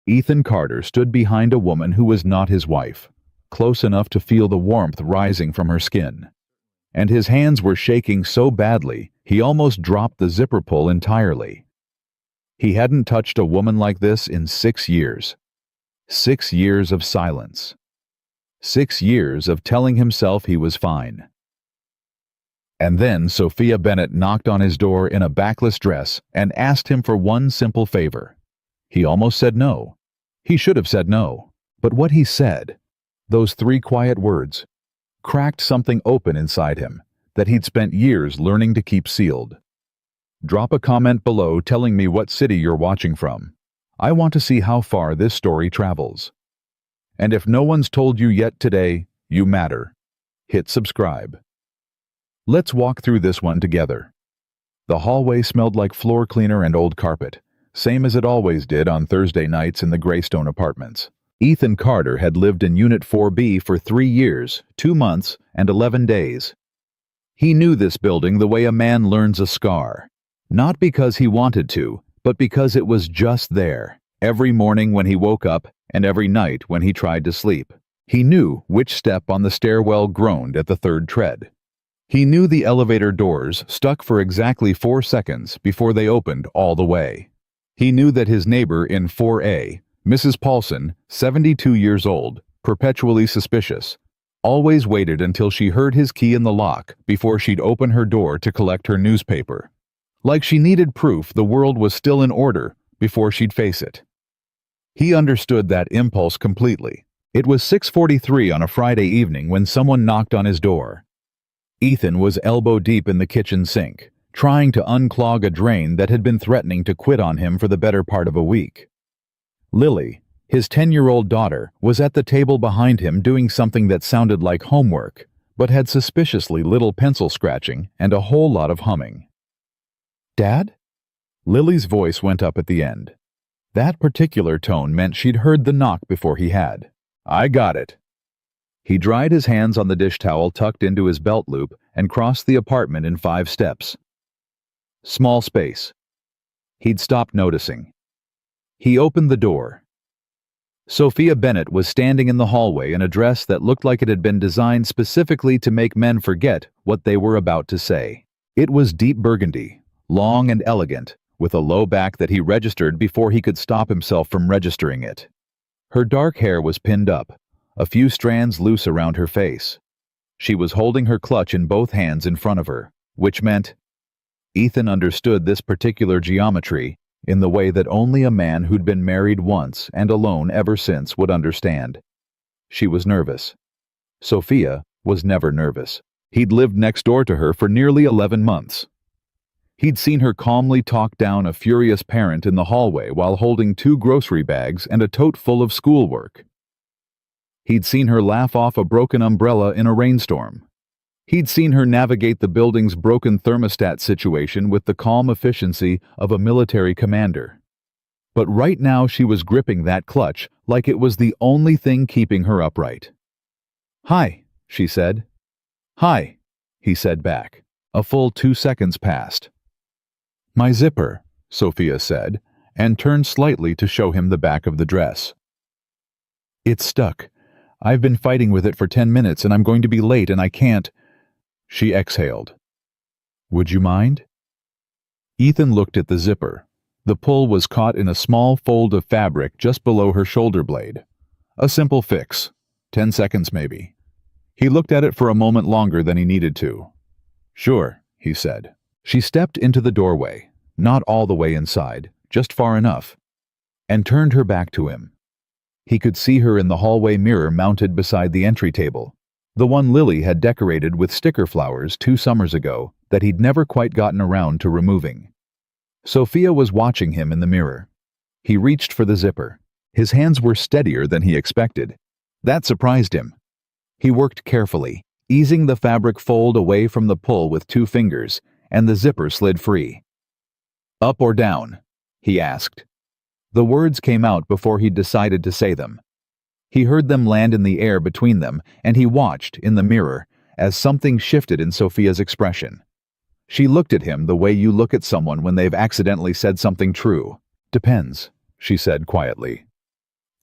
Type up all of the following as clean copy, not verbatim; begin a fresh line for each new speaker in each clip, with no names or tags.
Ethan Carter stood behind a woman who was not his wife, close enough to feel the warmth rising from her skin. And his hands were shaking so badly, he almost dropped the zipper pull entirely. He hadn't touched a woman like this in 6 years. 6 years of silence. 6 years of telling himself he was fine. And then Sophia Bennett knocked on his door in a backless dress and asked him for one simple favor. He almost said no. He should have said no. But what he said, those 3 quiet words, cracked something open inside him that he'd spent years learning to keep sealed. Drop a comment below telling me what city you're watching from. I want to see how far this story travels. And if no one's told you yet today, you matter. Hit subscribe. Let's walk through this one together. The hallway smelled like floor cleaner and old carpet, same as it always did on Thursday nights in the Greystone apartments. Ethan Carter had lived in Unit 4B for 3 years, 2 months, and 11 days. He knew this building the way a man learns a scar. Not because he wanted to, but because it was just there, every morning when he woke up and every night when he tried to sleep. He knew which step on the stairwell groaned at the 3rd tread. He knew the elevator doors stuck for exactly 4 seconds before they opened all the way. He knew that his neighbor in 4A, Mrs. Paulson, 72 years old, perpetually suspicious, always waited until she heard his key in the lock before she'd open her door to collect her newspaper. Like she needed proof the world was still in order before she'd face it. He understood that impulse completely. It was 6:43 on a Friday evening when someone knocked on his door. Ethan was elbow deep in the kitchen sink, trying to unclog a drain that had been threatening to quit on him for the better part of a week. Lily, his 10-year-old daughter, was at the table behind him doing something that sounded like homework, but had suspiciously little pencil scratching and a whole lot of humming. "Dad?" Lily's voice went up at the end. That particular tone meant she'd heard the knock before he had. "I got it." He dried his hands on the dish towel tucked into his belt loop and crossed the apartment in 5 steps. Small space. He'd stopped noticing. He opened the door. Sophia Bennett was standing in the hallway in a dress that looked like it had been designed specifically to make men forget what they were about to say. It was deep burgundy, long and elegant, with a low back that he registered before he could stop himself from registering it. Her dark hair was pinned up, a few strands loose around her face. She was holding her clutch in both hands in front of her, which meant Ethan understood this particular geometry in the way that only a man who'd been married once and alone ever since would understand. She was nervous. Sophia was never nervous. He'd lived next door to her for nearly 11 months. He'd seen her calmly talk down a furious parent in the hallway while holding 2 grocery bags and a tote full of schoolwork. He'd seen her laugh off a broken umbrella in a rainstorm. He'd seen her navigate the building's broken thermostat situation with the calm efficiency of a military commander. But right now she was gripping that clutch like it was the only thing keeping her upright. "Hi," she said. "Hi," he said back. A full 2 seconds passed. "My zipper," Sophia said, and turned slightly to show him the back of the dress. "It's stuck. I've been fighting with it for 10 minutes and I'm going to be late and I can't." She exhaled. "Would you mind?" Ethan looked at the zipper. The pull was caught in a small fold of fabric just below her shoulder blade. A simple fix. 10 seconds maybe. He looked at it for a moment longer than he needed to. "Sure," he said. She stepped into the doorway, not all the way inside, just far enough, and turned her back to him. He could see her in the hallway mirror mounted beside the entry table, the one Lily had decorated with sticker flowers 2 summers ago that he'd never quite gotten around to removing. Sophia was watching him in the mirror. He reached for the zipper. His hands were steadier than he expected. That surprised him. He worked carefully, easing the fabric fold away from the pull with 2 fingers, and the zipper slid free. "Up or down?" he asked. The words came out before he decided to say them. He heard them land in the air between them, and he watched, in the mirror, as something shifted in Sophia's expression. She looked at him the way you look at someone when they've accidentally said something true. "Depends," she said quietly.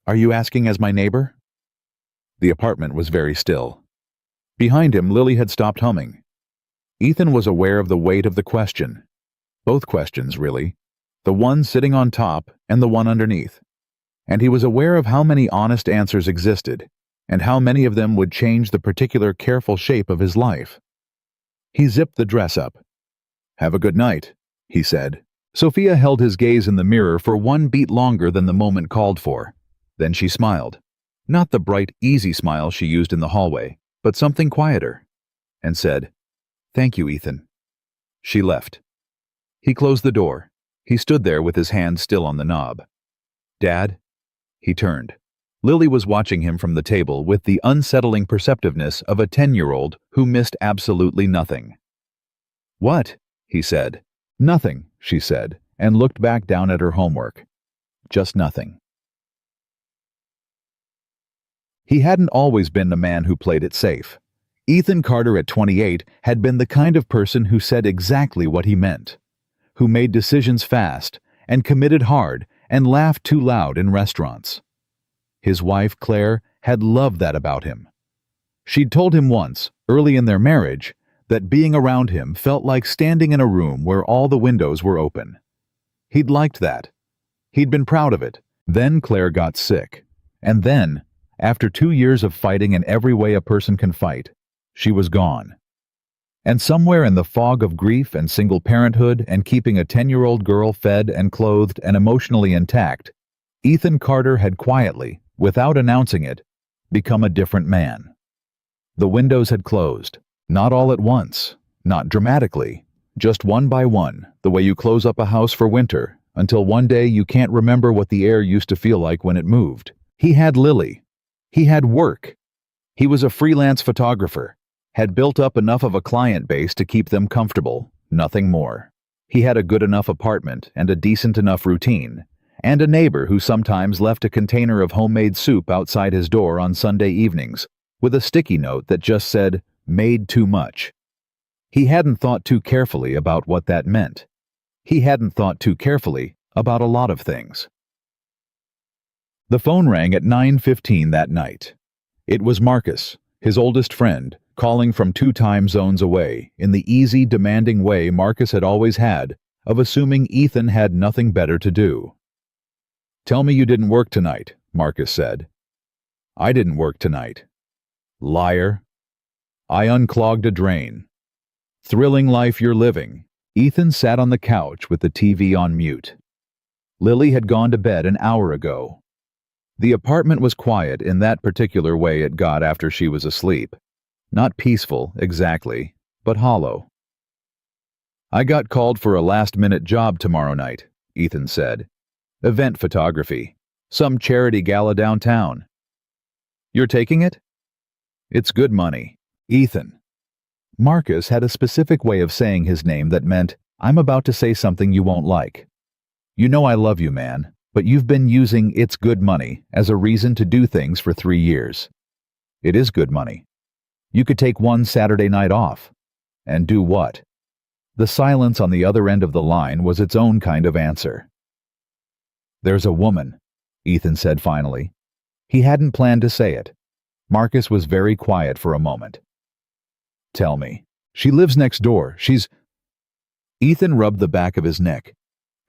Are you asking as my neighbor? The apartment was very still. Behind him, Lily had stopped humming. Ethan was aware of the weight of the question. Both questions, really. The one sitting on top and the one underneath. And he was aware of how many honest answers existed, and how many of them would change the particular careful shape of his life. He zipped the dress up. "Have a good night," he said. Sophia held his gaze in the mirror for one beat longer than the moment called for. Then she smiled. Not the bright, easy smile she used in the hallway, but something quieter, and said, "Thank you, Ethan." She left. He closed the door. He stood there with his hand still on the knob. "Dad?" He turned. Lily was watching him from the table with the unsettling perceptiveness of a 10-year-old who missed absolutely nothing. "What?" he said. "Nothing," she said, and looked back down at her homework. "Just nothing." He hadn't always been the man who played it safe. Ethan Carter at 28 had been the kind of person who said exactly what he meant, who made decisions fast and committed hard and laughed too loud in restaurants. His wife, Claire, had loved that about him. She'd told him once, early in their marriage, that being around him felt like standing in a room where all the windows were open. He'd liked that. He'd been proud of it. Then Claire got sick. And then, after 2 years of fighting in every way a person can fight, she was gone. And somewhere in the fog of grief and single parenthood and keeping a 10-year-old girl fed and clothed and emotionally intact, Ethan Carter had quietly, without announcing it, become a different man. The windows had closed, not all at once, not dramatically, just one by one, the way you close up a house for winter, until one day you can't remember what the air used to feel like when it moved. He had Lily. He had work. He was a freelance photographer, had built up enough of a client base to keep them comfortable, nothing more. He had a good enough apartment and a decent enough routine, and a neighbor who sometimes left a container of homemade soup outside his door on Sunday evenings, with a sticky note that just said, "Made too much." He hadn't thought too carefully about what that meant. He hadn't thought too carefully about a lot of things. The phone rang at 9:15 that night. It was Marcus, his oldest friend, calling from 2 time zones away, in the easy, demanding way Marcus had always had of assuming Ethan had nothing better to do. "Tell me you didn't work tonight," Marcus said. "I didn't work tonight." "Liar." "I unclogged a drain." "Thrilling life you're living." Ethan sat on the couch with the TV on mute. Lily had gone to bed an hour ago. The apartment was quiet in that particular way it got after she was asleep. Not peaceful, exactly, but hollow. "I got called for a last-minute job tomorrow night," Ethan said. "Event photography. Some charity gala downtown." "You're taking it?" "It's good money." "Ethan." Marcus had a specific way of saying his name that meant, "I'm about to say something you won't like. You know I love you, man, but you've been using 'it's good money' as a reason to do things for 3 years. It is good money. You could take one Saturday night off. And do what?" The silence on the other end of the line was its own kind of answer. "There's a woman," Ethan said finally. He hadn't planned to say it. Marcus was very quiet for a moment. "Tell me. She lives next door. She's—" Ethan rubbed the back of his neck.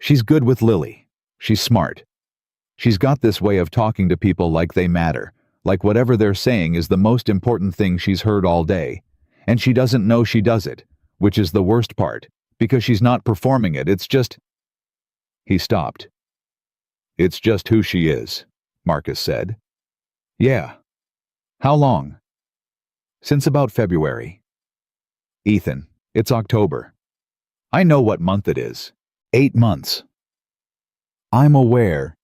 "She's good with Lily. She's smart. She's got this way of talking to people like they matter, like whatever they're saying is the most important thing she's heard all day, and she doesn't know she does it, which is the worst part, because she's not performing it, it's just—" He stopped. "It's just who she is," Marcus said. "Yeah. How long?" "Since about February." "Ethan, it's October. I know what month it is. 8 months." "I'm aware."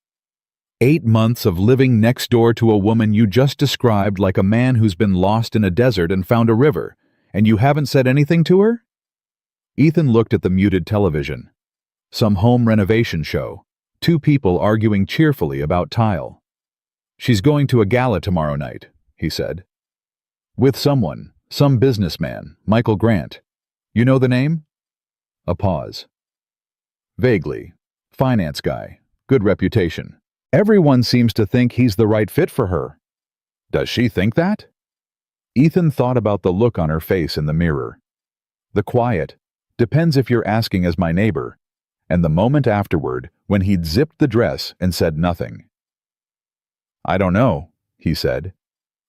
8 months of living next door to a woman you just described like a man who's been lost in a desert and found a river, and you haven't said anything to her? Ethan looked at the muted television. Some home renovation show. 2 people arguing cheerfully about tile. "She's going to a gala tomorrow night," he said. "With someone, some businessman, Michael Grant. You know the name?" A pause. "Vaguely. Finance guy. Good reputation. Everyone seems to think he's the right fit for her. Does she think that? Ethan thought about the look on her face in the mirror. The quiet, "Depends if you're asking as my neighbor," and the moment afterward when he'd zipped the dress and said nothing. "I don't know," he said.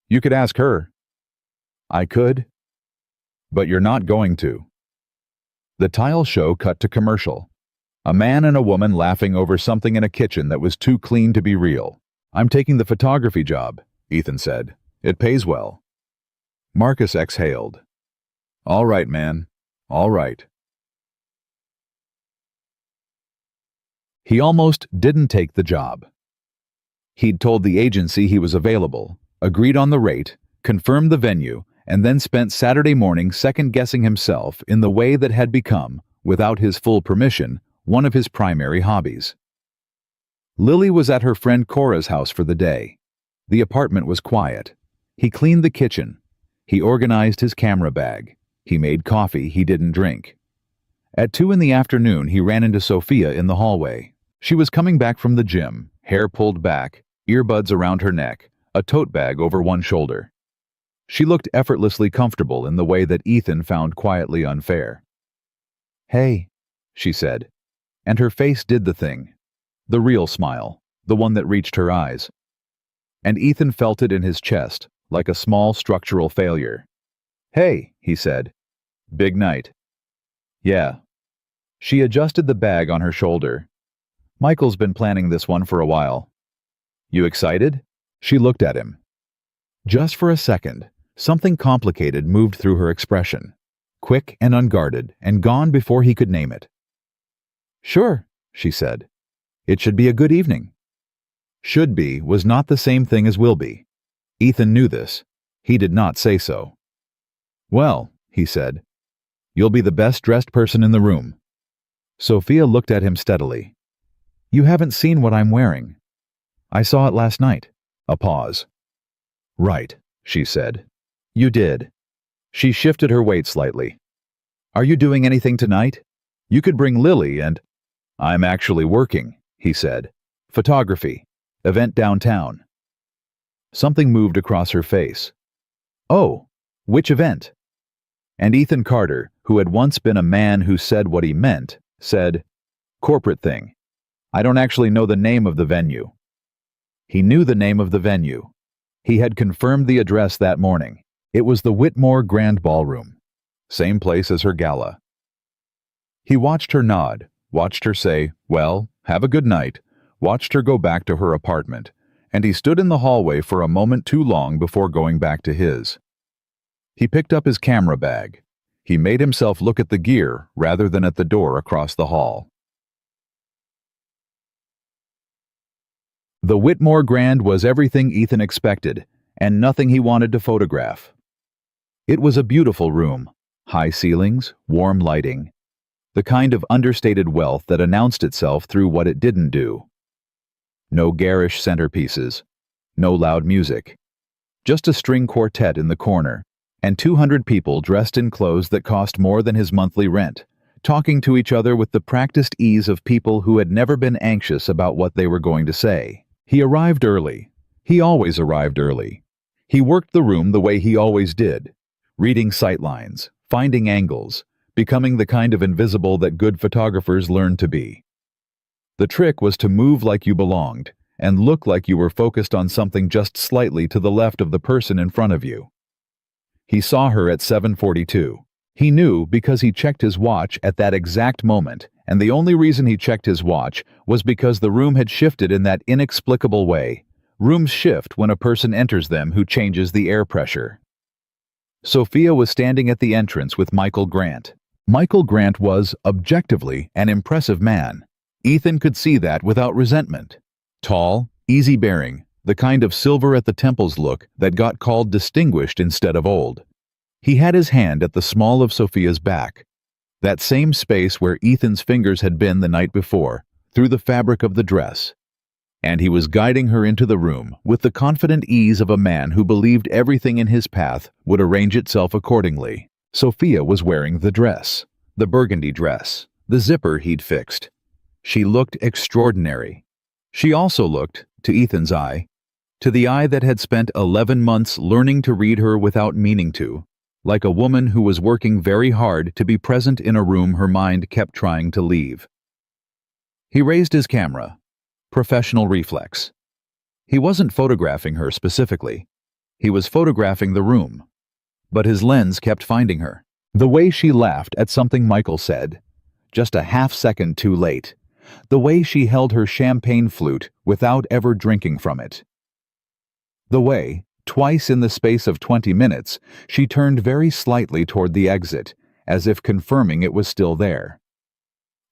"You could ask her." "I could. But you're not going to." The tile show cut to commercial. A man and a woman laughing over something in a kitchen that was too clean to be real. "I'm taking the photography job," Ethan said. "It pays well." Marcus exhaled. "All right, man. All right." He almost didn't take the job. He'd told the agency he was available, agreed on the rate, confirmed the venue, and then spent Saturday morning second-guessing himself in the way that had become, without his full permission, one of his primary hobbies. Lily was at her friend Cora's house for the day. The apartment was quiet. He cleaned the kitchen. He organized his camera bag. He made coffee he didn't drink. At 2 in the afternoon, he ran into Sophia in the hallway. She was coming back from the gym, hair pulled back, earbuds around her neck, a tote bag over one shoulder. She looked effortlessly comfortable in the way that Ethan found quietly unfair. "Hey," she said, and her face did the thing. The real smile, the one that reached her eyes. And Ethan felt it in his chest, like a small structural failure. "Hey," he said. "Big night." "Yeah." She adjusted the bag on her shoulder. "Michael's been planning this one for a while." "You excited?" She looked at him. Just for a second, something complicated moved through her expression, quick and unguarded, and gone before he could name it. "Sure," she said. "It should be a good evening." Should be was not the same thing as will be. Ethan knew this. He did not say so. "Well," he said, "you'll be the best-dressed person in the room." Sophia looked at him steadily. "You haven't seen what I'm wearing." "I saw it last night." A pause. "Right," she said. "You did." She shifted her weight slightly. "Are you doing anything tonight? You could bring Lily and—" "I'm actually working," he said. "Photography. Event downtown." Something moved across her face. "Oh, which event?" And Ethan Carter, who had once been a man who said what he meant, said, "Corporate thing. I don't actually know the name of the venue." He knew the name of the venue. He had confirmed the address that morning. It was the Whitmore Grand Ballroom. Same place as her gala. He watched her nod, watched her say, "Well, have a good night," watched her go back to her apartment, and he stood in the hallway for a moment too long before going back to his. He picked up his camera bag. He made himself look at the gear rather than at the door across the hall. The Whitmore Grand was everything Ethan expected, and nothing he wanted to photograph. It was a beautiful room, high ceilings, warm lighting, the kind of understated wealth that announced itself through what it didn't do. No garish centerpieces, no loud music, just a string quartet in the corner, and 200 people dressed in clothes that cost more than his monthly rent, talking to each other with the practiced ease of people who had never been anxious about what they were going to say. He arrived early. He always arrived early. He worked the room the way he always did, reading sightlines, finding angles, becoming the kind of invisible that good photographers learn to be. The trick was to move like you belonged and look like you were focused on something just slightly to the left of the person in front of you. He saw her at 7:42. He knew because he checked his watch at that exact moment, and the only reason he checked his watch was because the room had shifted in that inexplicable way. Rooms shift when a person enters them who changes the air pressure. Sophia was standing at the entrance with Michael Grant. Michael Grant was, objectively, an impressive man. Ethan could see that without resentment. Tall, easy-bearing, the kind of silver at the temples look that got called distinguished instead of old. He had his hand at the small of Sophia's back, that same space where Ethan's fingers had been the night before, through the fabric of the dress. And he was guiding her into the room with the confident ease of a man who believed everything in his path would arrange itself accordingly. Sophia was wearing the dress, the burgundy dress, the zipper he'd fixed. She looked extraordinary. She also looked, to Ethan's eye, to the eye that had spent 11 months learning to read her without meaning to, like a woman who was working very hard to be present in a room her mind kept trying to leave. He raised his camera. Professional reflex. He wasn't photographing her specifically. He was photographing the room. But his lens kept finding her. The way she laughed at something Michael said, just a half-second too late. The way she held her champagne flute without ever drinking from it. The way, twice in the space of 20 minutes, she turned very slightly toward the exit, as if confirming it was still there.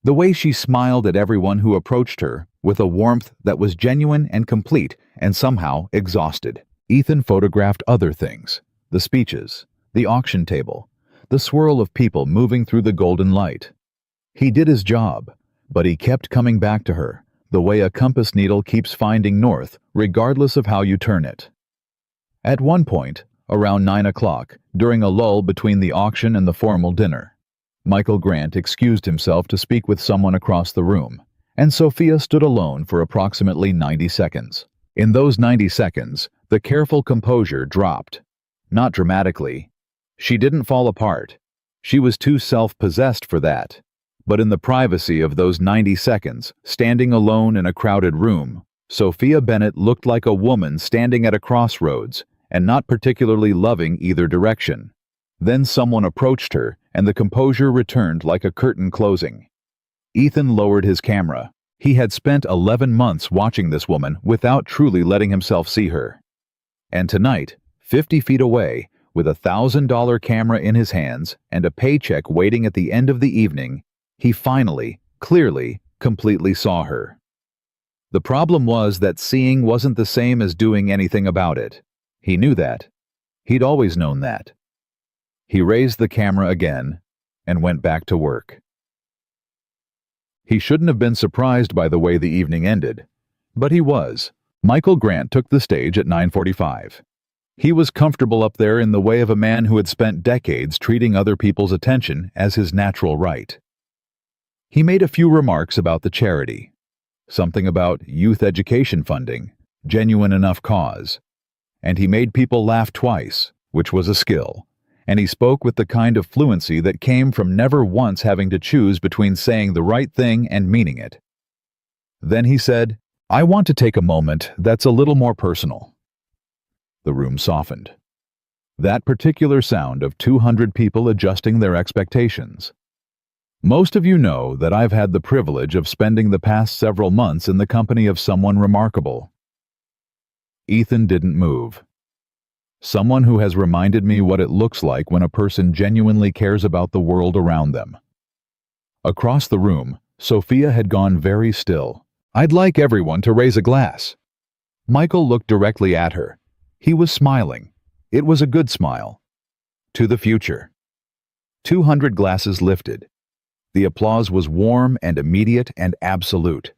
The way she smiled at everyone who approached her, with a warmth that was genuine and complete and somehow exhausted. Ethan photographed other things, the speeches, the auction table, the swirl of people moving through the golden light. He did his job, but he kept coming back to her, the way a compass needle keeps finding north, regardless of how you turn it. At one point, around 9 o'clock, during a lull between the auction and the formal dinner, Michael Grant excused himself to speak with someone across the room, and Sophia stood alone for approximately 90 seconds. In those 90 seconds, the careful composure dropped. Not dramatically. She didn't fall apart. She was too self-possessed for that. But in the privacy of those 90 seconds, standing alone in a crowded room, Sophia Bennett looked like a woman standing at a crossroads and not particularly loving either direction. Then someone approached her, and the composure returned like a curtain closing. Ethan lowered his camera. He had spent 11 months watching this woman without truly letting himself see her. And tonight, 50 feet away, with a $1,000 camera in his hands and a paycheck waiting at the end of the evening, he finally, clearly, completely saw her. The problem was that seeing wasn't the same as doing anything about it. He knew that. He'd always known that. He raised the camera again and went back to work. He shouldn't have been surprised by the way the evening ended, but he was. Michael Grant took the stage at 9:45. He was comfortable up there in the way of a man who had spent decades treating other people's attention as his natural right. He made a few remarks about the charity. Something about youth education funding, genuine enough cause. And he made people laugh twice, which was a skill. And he spoke with the kind of fluency that came from never once having to choose between saying the right thing and meaning it. Then he said, "I want to take a moment that's a little more personal." The room softened. That particular sound of 200 people adjusting their expectations. Most of you know that I've had the privilege of spending the past several months in the company of someone remarkable. Ethan didn't move. Someone who has reminded me what it looks like when a person genuinely cares about the world around them. Across the room, Sophia had gone very still. "I'd like everyone to raise a glass." Michael looked directly at her. He was smiling. It was a good smile. To the future. 200 glasses lifted. The applause was warm and immediate and absolute.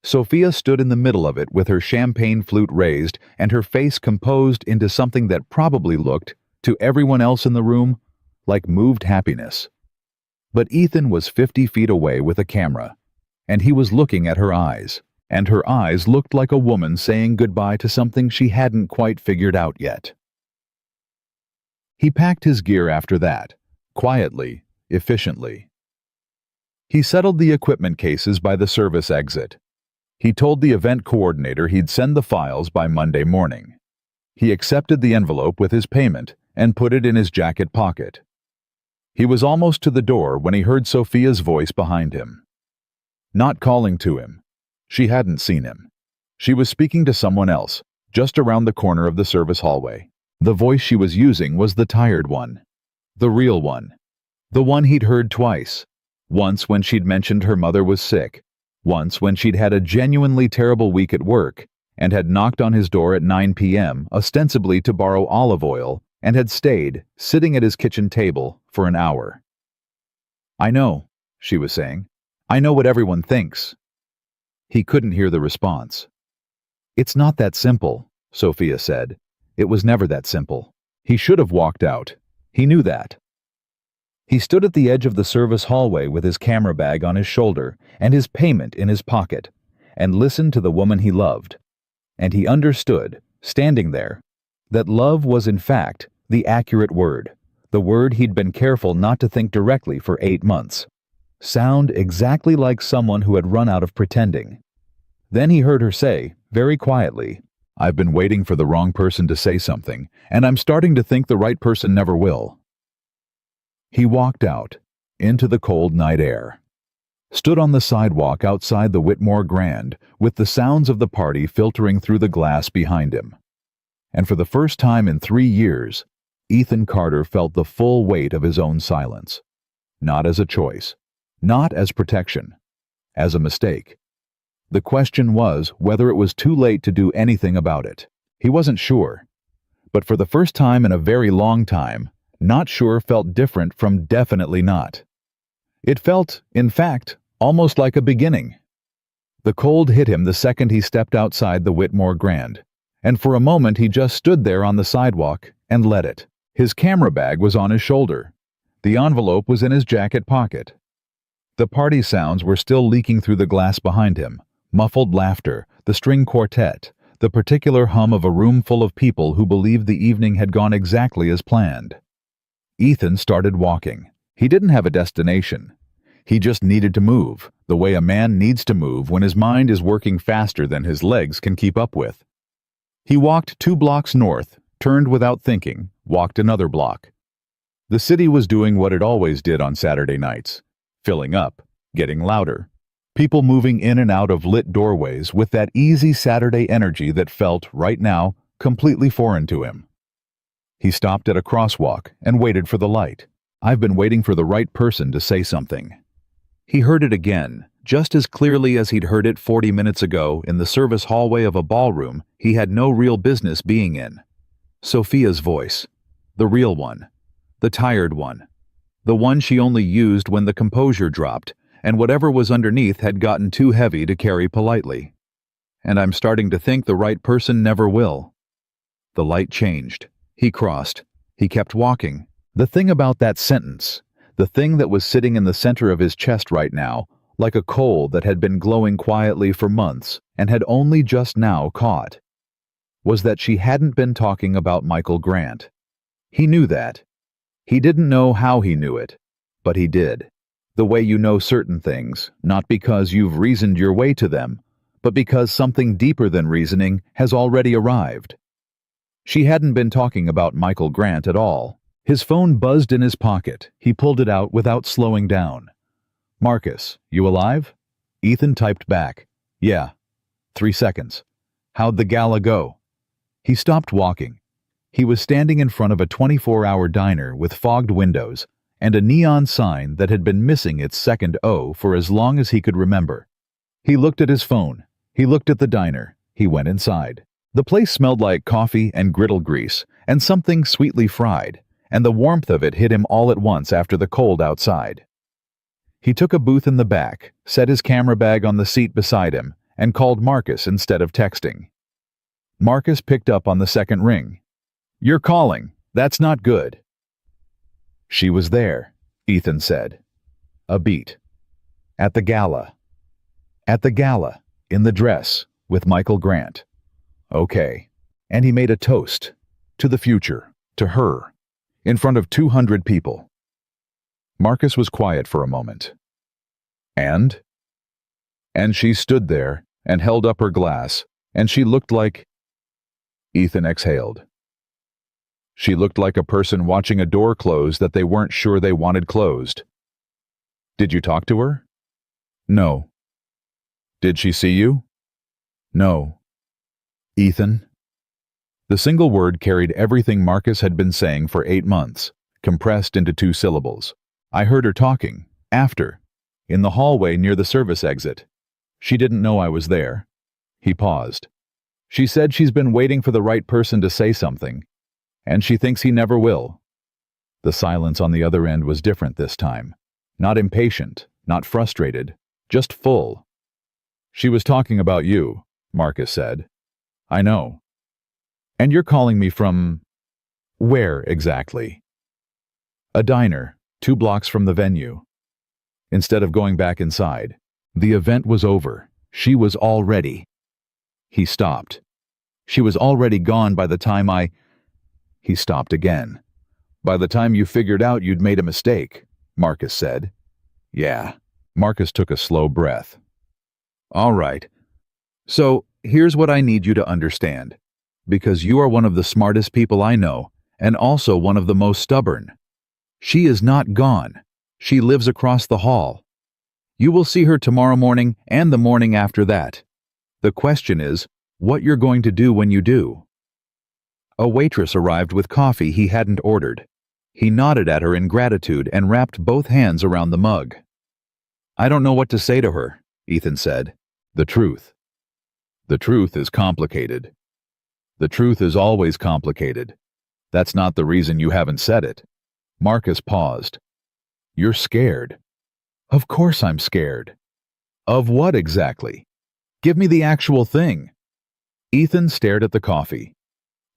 Sophia stood in the middle of it with her champagne flute raised and her face composed into something that probably looked, to everyone else in the room, like moved happiness. But Ethan was 50 feet away with a camera, and he was looking at her eyes, and her eyes looked like a woman saying goodbye to something she hadn't quite figured out yet. He packed his gear after that, quietly, efficiently. He settled the equipment cases by the service exit. He told the event coordinator he'd send the files by Monday morning. He accepted the envelope with his payment and put it in his jacket pocket. He was almost to the door when he heard Sophia's voice behind him. Not calling to him. She hadn't seen him. She was speaking to someone else, just around the corner of the service hallway. The voice she was using was the tired one. The real one. The one he'd heard twice. Once when she'd mentioned her mother was sick. Once when she'd had a genuinely terrible week at work and had knocked on his door at 9 p.m. ostensibly to borrow olive oil and had stayed, sitting at his kitchen table, for an hour. "I know," she was saying. "I know what everyone thinks." He couldn't hear the response. "It's not that simple," Sophia said. It was never that simple. He should have walked out. He knew that. He stood at the edge of the service hallway with his camera bag on his shoulder and his payment in his pocket, and listened to the woman he loved. And he understood, standing there, that love was in fact the accurate word, the word he'd been careful not to think directly for 8 months. Sound exactly like someone who had run out of pretending. Then he heard her say, very quietly, "I've been waiting for the wrong person to say something, and I'm starting to think the right person never will." He walked out, into the cold night air. Stood on the sidewalk outside the Whitmore Grand, with the sounds of the party filtering through the glass behind him. And for the first time in 3 years, Ethan Carter felt the full weight of his own silence. Not as a choice, not as protection, as a mistake. The question was whether it was too late to do anything about it. He wasn't sure. But for the first time in a very long time, not sure felt different from definitely not. It felt, in fact, almost like a beginning. The cold hit him the second he stepped outside the Whitmore Grand, and for a moment he just stood there on the sidewalk and let it. His camera bag was on his shoulder. The envelope was in his jacket pocket. The party sounds were still leaking through the glass behind him, muffled laughter, the string quartet, the particular hum of a room full of people who believed the evening had gone exactly as planned. Ethan started walking. He didn't have a destination. He just needed to move, the way a man needs to move when his mind is working faster than his legs can keep up with. He walked 2 blocks north, turned without thinking, walked another block. The city was doing what it always did on Saturday nights, filling up, getting louder. People moving in and out of lit doorways with that easy Saturday energy that felt, right now, completely foreign to him. He stopped at a crosswalk and waited for the light. "I've been waiting for the right person to say something." He heard it again, just as clearly as he'd heard it 40 minutes ago in the service hallway of a ballroom he had no real business being in. Sophia's voice. The real one. The tired one. The one she only used when the composure dropped, and whatever was underneath had gotten too heavy to carry politely. "And I'm starting to think the right person never will." The light changed. He crossed. He kept walking. The thing about that sentence, the thing that was sitting in the center of his chest right now, like a coal that had been glowing quietly for months and had only just now caught, was that she hadn't been talking about Michael Grant. He knew that. He didn't know how he knew it, but he did. The way you know certain things, not because you've reasoned your way to them, but because something deeper than reasoning has already arrived. She hadn't been talking about Michael Grant at all. His phone buzzed in his pocket. He pulled it out without slowing down. "Marcus, you alive?" Ethan typed back, "Yeah." 3 seconds. "How'd the gala go?" He stopped walking. He was standing in front of a 24-hour diner with fogged windows and a neon sign that had been missing its second O for as long as he could remember. He looked at his phone. He looked at the diner. He went inside. The place smelled like coffee and griddle grease and something sweetly fried, and the warmth of it hit him all at once after the cold outside. He took a booth in the back, set his camera bag on the seat beside him, and called Marcus instead of texting. Marcus picked up on the second ring. "You're calling. That's not good." "She was there," Ethan said. A beat. "At the gala." "At the gala, in the dress, with Michael Grant." "Okay." And he made a toast. To the future. To her. In front of 200 people. Marcus was quiet for a moment. "And?" "And she stood there and held up her glass, and she looked like..." Ethan exhaled. "She looked like a person watching a door close that they weren't sure they wanted closed." "Did you talk to her?" "No." "Did she see you?" "No." "Ethan?" The single word carried everything Marcus had been saying for 8 months, compressed into 2 syllables. "I heard her talking, after, in the hallway near the service exit. She didn't know I was there." He paused. "She said she's been waiting for the right person to say something, and she thinks he never will." The silence on the other end was different this time. Not impatient, not frustrated, just full. "She was talking about you," Marcus said. "I know. And you're calling me from... where exactly?" "A diner, 2 blocks from the venue." Instead of going back inside, the event was over. She was all ready. He stopped. She was already gone by the time I—" He stopped again. "By the time you figured out you'd made a mistake," Marcus said. "Yeah." Marcus took a slow breath. "All right. So, here's what I need you to understand. Because you are one of the smartest people I know, and also one of the most stubborn. She is not gone. She lives across the hall. You will see her tomorrow morning and the morning after that. The question is, what you're going to do when you do." A waitress arrived with coffee he hadn't ordered. He nodded at her in gratitude and wrapped both hands around the mug. "I don't know what to say to her," Ethan said. "The truth. The truth is complicated. The truth is always complicated. That's not the reason you haven't said it." Marcus paused. "You're scared." "Of course I'm scared." "Of what exactly? Give me the actual thing." Ethan stared at the coffee.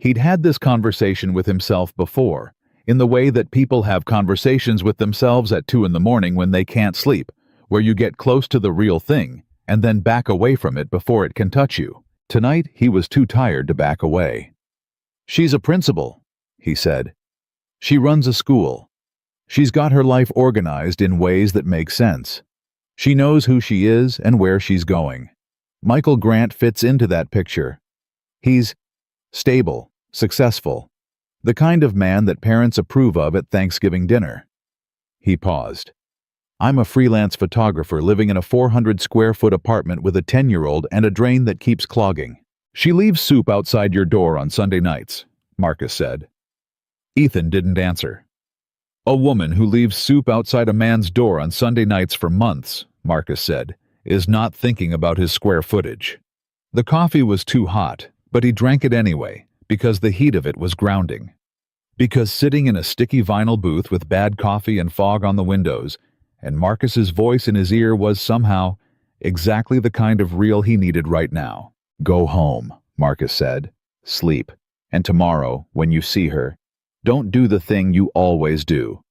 He'd had this conversation with himself before, in the way that people have conversations with themselves at 2 a.m. when they can't sleep, where you get close to the real thing, and then back away from it before it can touch you. Tonight, he was too tired to back away. "She's a principal," he said. "She runs a school. She's got her life organized in ways that make sense. She knows who she is and where she's going. Michael Grant fits into that picture. He's stable, successful, the kind of man that parents approve of at Thanksgiving dinner." He paused. "I'm a freelance photographer living in a 400-square-foot apartment with a 10-year-old and a drain that keeps clogging. She leaves soup outside your door on Sunday nights," Marcus said. Ethan didn't answer. "A woman who leaves soup outside a man's door on Sunday nights for months," Marcus said, "is not thinking about his square footage." The coffee was too hot, but he drank it anyway, because the heat of it was grounding. Because sitting in a sticky vinyl booth with bad coffee and fog on the windows, and Marcus's voice in his ear was somehow exactly the kind of real he needed right now. "Go home," Marcus said. "Sleep. And tomorrow, when you see her, don't do the thing you always do."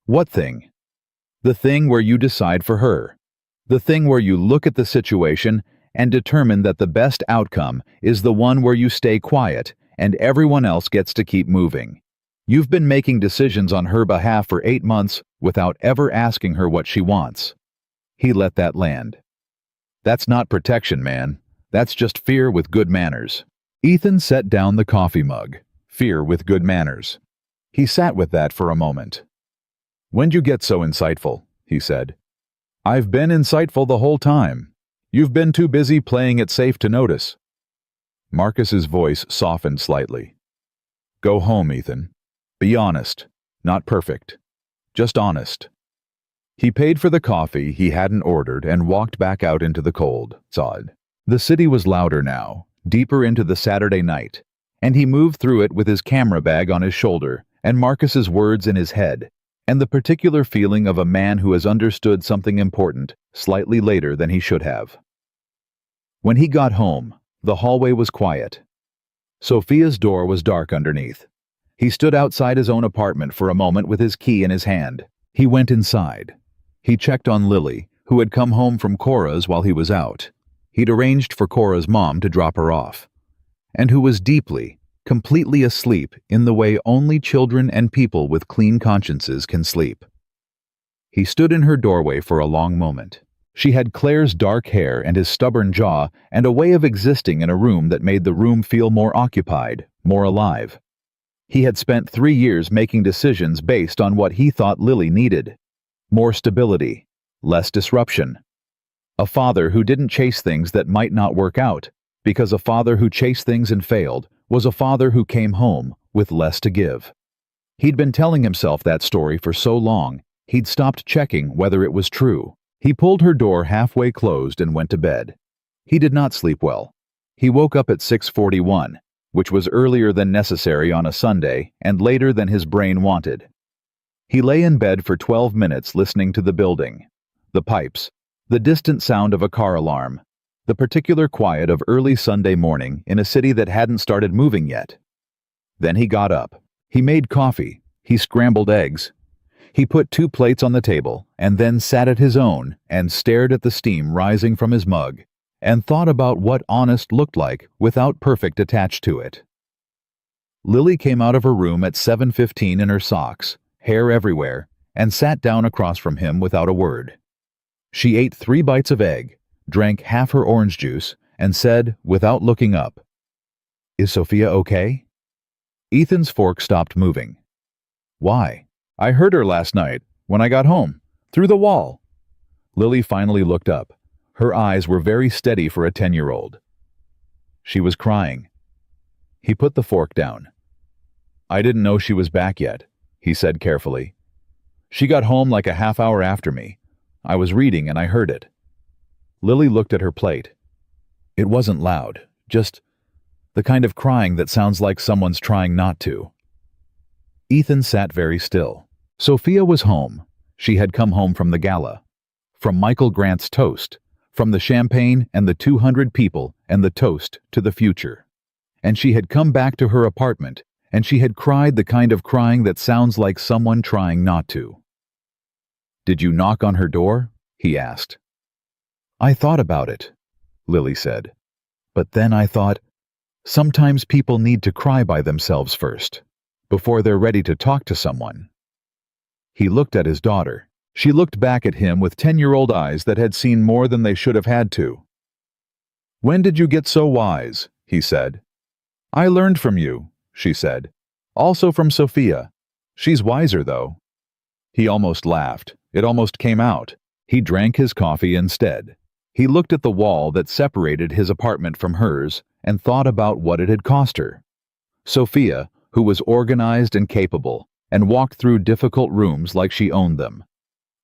"What thing?" "The thing where you decide for her. The thing where you look at the situation and determine that the best outcome is the one where you stay quiet and everyone else gets to keep moving. You've been making decisions on her behalf for 8 months without ever asking her what she wants." He let that land. "That's not protection, man. That's just fear with good manners." Ethan set down the coffee mug. Fear with good manners. He sat with that for a moment. "When'd you get so insightful?" he said. "I've been insightful the whole time. You've been too busy playing it safe to notice." Marcus's voice softened slightly. "Go home, Ethan. Be honest. Not perfect. Just honest." He paid for the coffee he hadn't ordered and walked back out into the cold sod. The city was louder now, deeper into the Saturday night, and he moved through it with his camera bag on his shoulder and Marcus's words in his head, and the particular feeling of a man who has understood something important slightly later than he should have. When he got home, the hallway was quiet. Sophia's door was dark underneath. He stood outside his own apartment for a moment with his key in his hand. He went inside. He checked on Lily, who had come home from Cora's while he was out. He'd arranged for Cora's mom to drop her off, and who was deeply, completely asleep in the way only children and people with clean consciences can sleep. He stood in her doorway for a long moment. She had Claire's dark hair and his stubborn jaw and a way of existing in a room that made the room feel more occupied, more alive. He had spent 3 years making decisions based on what he thought Lily needed. More stability, less disruption. A father who didn't chase things that might not work out, because a father who chased things and failed was a father who came home with less to give. He'd been telling himself that story for so long, he'd stopped checking whether it was true. He pulled her door halfway closed and went to bed. He did not sleep well. He woke up at 6:41, which was earlier than necessary on a Sunday and later than his brain wanted. He lay in bed for 12 minutes listening to the building, the pipes, the distant sound of a car alarm, the particular quiet of early Sunday morning in a city that hadn't started moving yet. Then he got up. He made coffee. He scrambled eggs. He put 2 plates on the table and then sat at his own and stared at the steam rising from his mug and thought about what honest looked like without perfect attached to it. Lily came out of her room at 7:15 in her socks, hair everywhere, and sat down across from him without a word. She ate 3 bites of egg, drank half her orange juice, and said, without looking up, "Is Sophia okay?" Ethan's fork stopped moving. "Why? I heard her last night, when I got home, through the wall." Lily finally looked up. Her eyes were very steady for a 10-year-old. She was crying. He put the fork down. "I didn't know she was back yet," he said carefully. "She got home like a half hour after me. I was reading and I heard it." Lily looked at her plate. It wasn't loud, just the kind of crying that sounds like someone's trying not to. Ethan sat very still. Sophia was home. She had come home from the gala, from Michael Grant's toast, from the champagne and the 200 people and the toast to the future. And she had come back to her apartment, and she had cried the kind of crying that sounds like someone trying not to. "Did you knock on her door?" he asked. "I thought about it," Lily said. "But then I thought, sometimes people need to cry by themselves first, before they're ready to talk to someone." He looked at his daughter. She looked back at him with 10-year-old eyes that had seen more than they should have had to. "When did you get so wise?" he said. "I learned from you," she said. "Also from Sophia. She's wiser, though." He almost laughed. It almost came out. He drank his coffee instead. He looked at the wall that separated his apartment from hers and thought about what it had cost her. Sophia, who was organized and capable, and walked through difficult rooms like she owned them.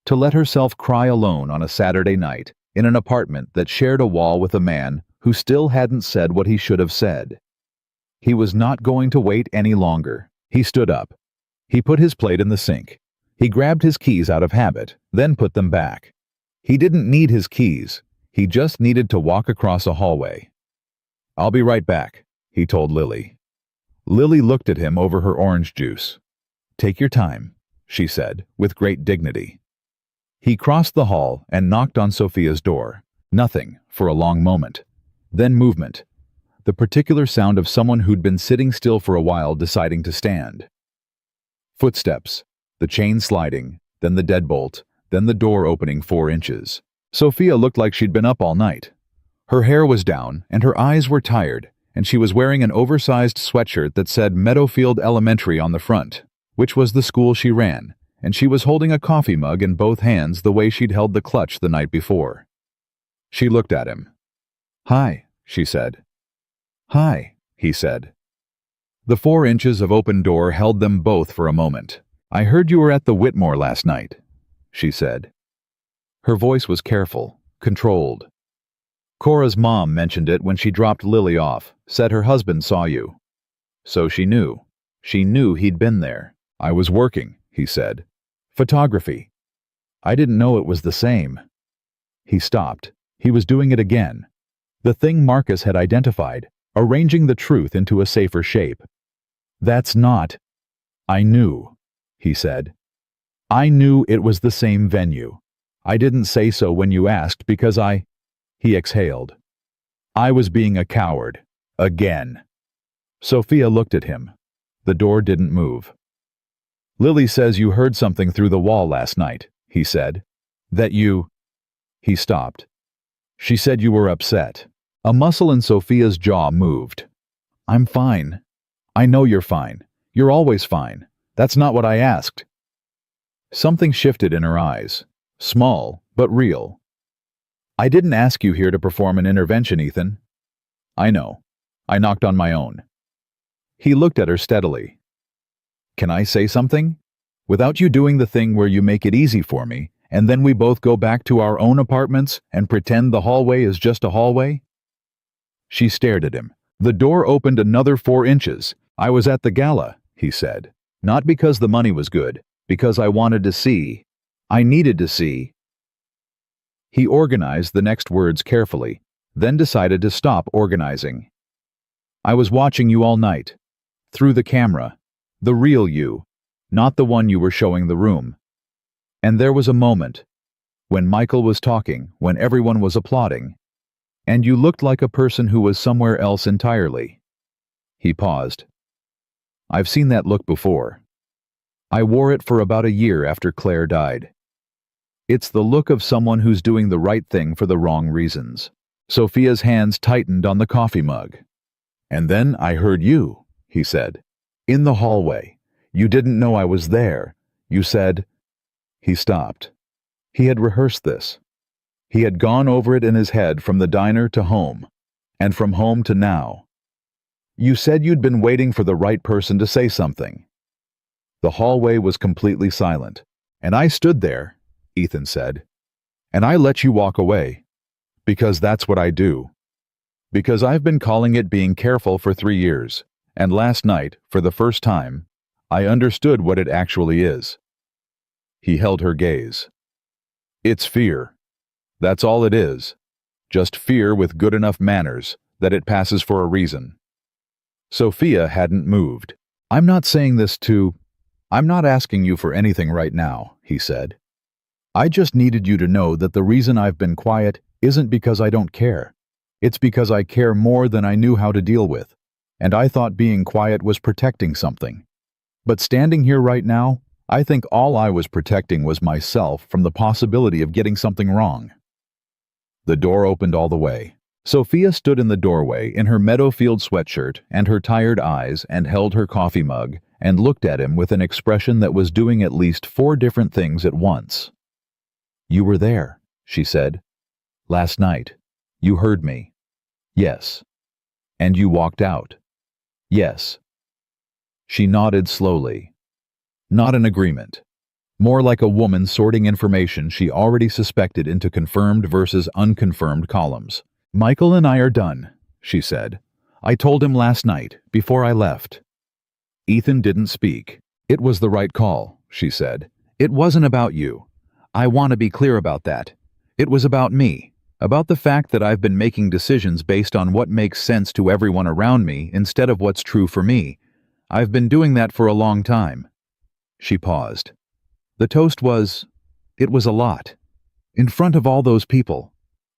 To let herself cry alone on a Saturday night in an apartment that shared a wall with a man who still hadn't said what he should have said. He was not going to wait any longer. He stood up. He put his plate in the sink. He grabbed his keys out of habit, then put them back. He didn't need his keys. He just needed to walk across a hallway. "I'll be right back," he told Lily. Lily looked at him over her orange juice. "Take your time," she said, with great dignity. He crossed the hall and knocked on Sophia's door. Nothing for a long moment. Then movement. The particular sound of someone who'd been sitting still for a while deciding to stand. Footsteps, the chain sliding, then the deadbolt, then the door opening 4 inches. Sophia looked like she'd been up all night. Her hair was down and her eyes were tired, and she was wearing an oversized sweatshirt that said Meadowfield Elementary on the front, which was the school she ran, and she was holding a coffee mug in both hands the way she'd held the clutch the night before. She looked at him. "Hi," she said. "Hi," he said. The 4 inches of open door held them both for a moment. "I heard you were at the Whitmore last night," she said. Her voice was careful, controlled. "Cora's mom mentioned it when she dropped Lily off, said her husband saw you." So she knew. She knew he'd been there. "I was working," he said. "Photography. I didn't know it was the same." He stopped. He was doing it again. The thing Marcus had identified, arranging the truth into a safer shape. "That's not—" "I knew," he said. "I knew it was the same venue. I didn't say so when you asked because He exhaled. "I was being a coward. Again." Sophia looked at him. The door didn't move. "Lily says you heard something through the wall last night," he said. "That you—" He stopped. "She said you were upset." A muscle in Sophia's jaw moved. "I'm fine. I know you're fine. You're always fine. That's not what I asked." Something shifted in her eyes. Small, but real. "I didn't ask you here to perform an intervention, Ethan." "I know. I knocked on my own." He looked at her steadily. "Can I say something? Without you doing the thing where you make it easy for me, and then we both go back to our own apartments and pretend the hallway is just a hallway?" She stared at him. "The door opened another 4 inches. I was at the gala," he said. "Not because the money was good, because I wanted to see. I needed to see." He organized the next words carefully, then decided to stop organizing. "I was watching you all night. Through the camera. The real you, not the one you were showing the room. And there was a moment, when Michael was talking, when everyone was applauding, And you looked like a person who was somewhere else entirely. He paused. I've seen that look before. I wore it for about a year after Claire died. It's the look of someone who's doing the right thing for the wrong reasons. Sophia's hands tightened on the coffee mug. And then I heard you, he said. In the hallway. You didn't know I was there. You said... He stopped. He had rehearsed this. He had gone over it in his head from the diner to home, and from home to now. You said you'd been waiting for the right person to say something. The hallway was completely silent. And I stood there, Ethan said. And I let you walk away. Because that's what I do. Because I've been calling it being careful for 3 years, and last night, for the first time, I understood what it actually is. He held her gaze. It's fear. That's all it is. Just fear with good enough manners that it passes for a reason. Sophia hadn't moved. I'm not asking you for anything right now, he said. I just needed you to know that the reason I've been quiet isn't because I don't care. It's because I care more than I knew how to deal with, and I thought being quiet was protecting something. But standing here right now, I think all I was protecting was myself from the possibility of getting something wrong. The door opened all the way. Sophia stood in the doorway in her Meadowfield sweatshirt and her tired eyes and held her coffee mug and looked at him with an expression that was doing at least 4 different things at once. You were there, she said. Last night. You heard me. Yes. And you walked out. Yes. She nodded slowly. Not in agreement. More like a woman sorting information she already suspected into confirmed versus unconfirmed columns. Michael and I are done, she said. I told him last night, before I left. Ethan didn't speak. It was the right call, she said. It wasn't about you. I want to be clear about that. It was about me. About the fact that I've been making decisions based on what makes sense to everyone around me instead of what's true for me. I've been doing that for a long time. She paused. The toast was... it was a lot. In front of all those people.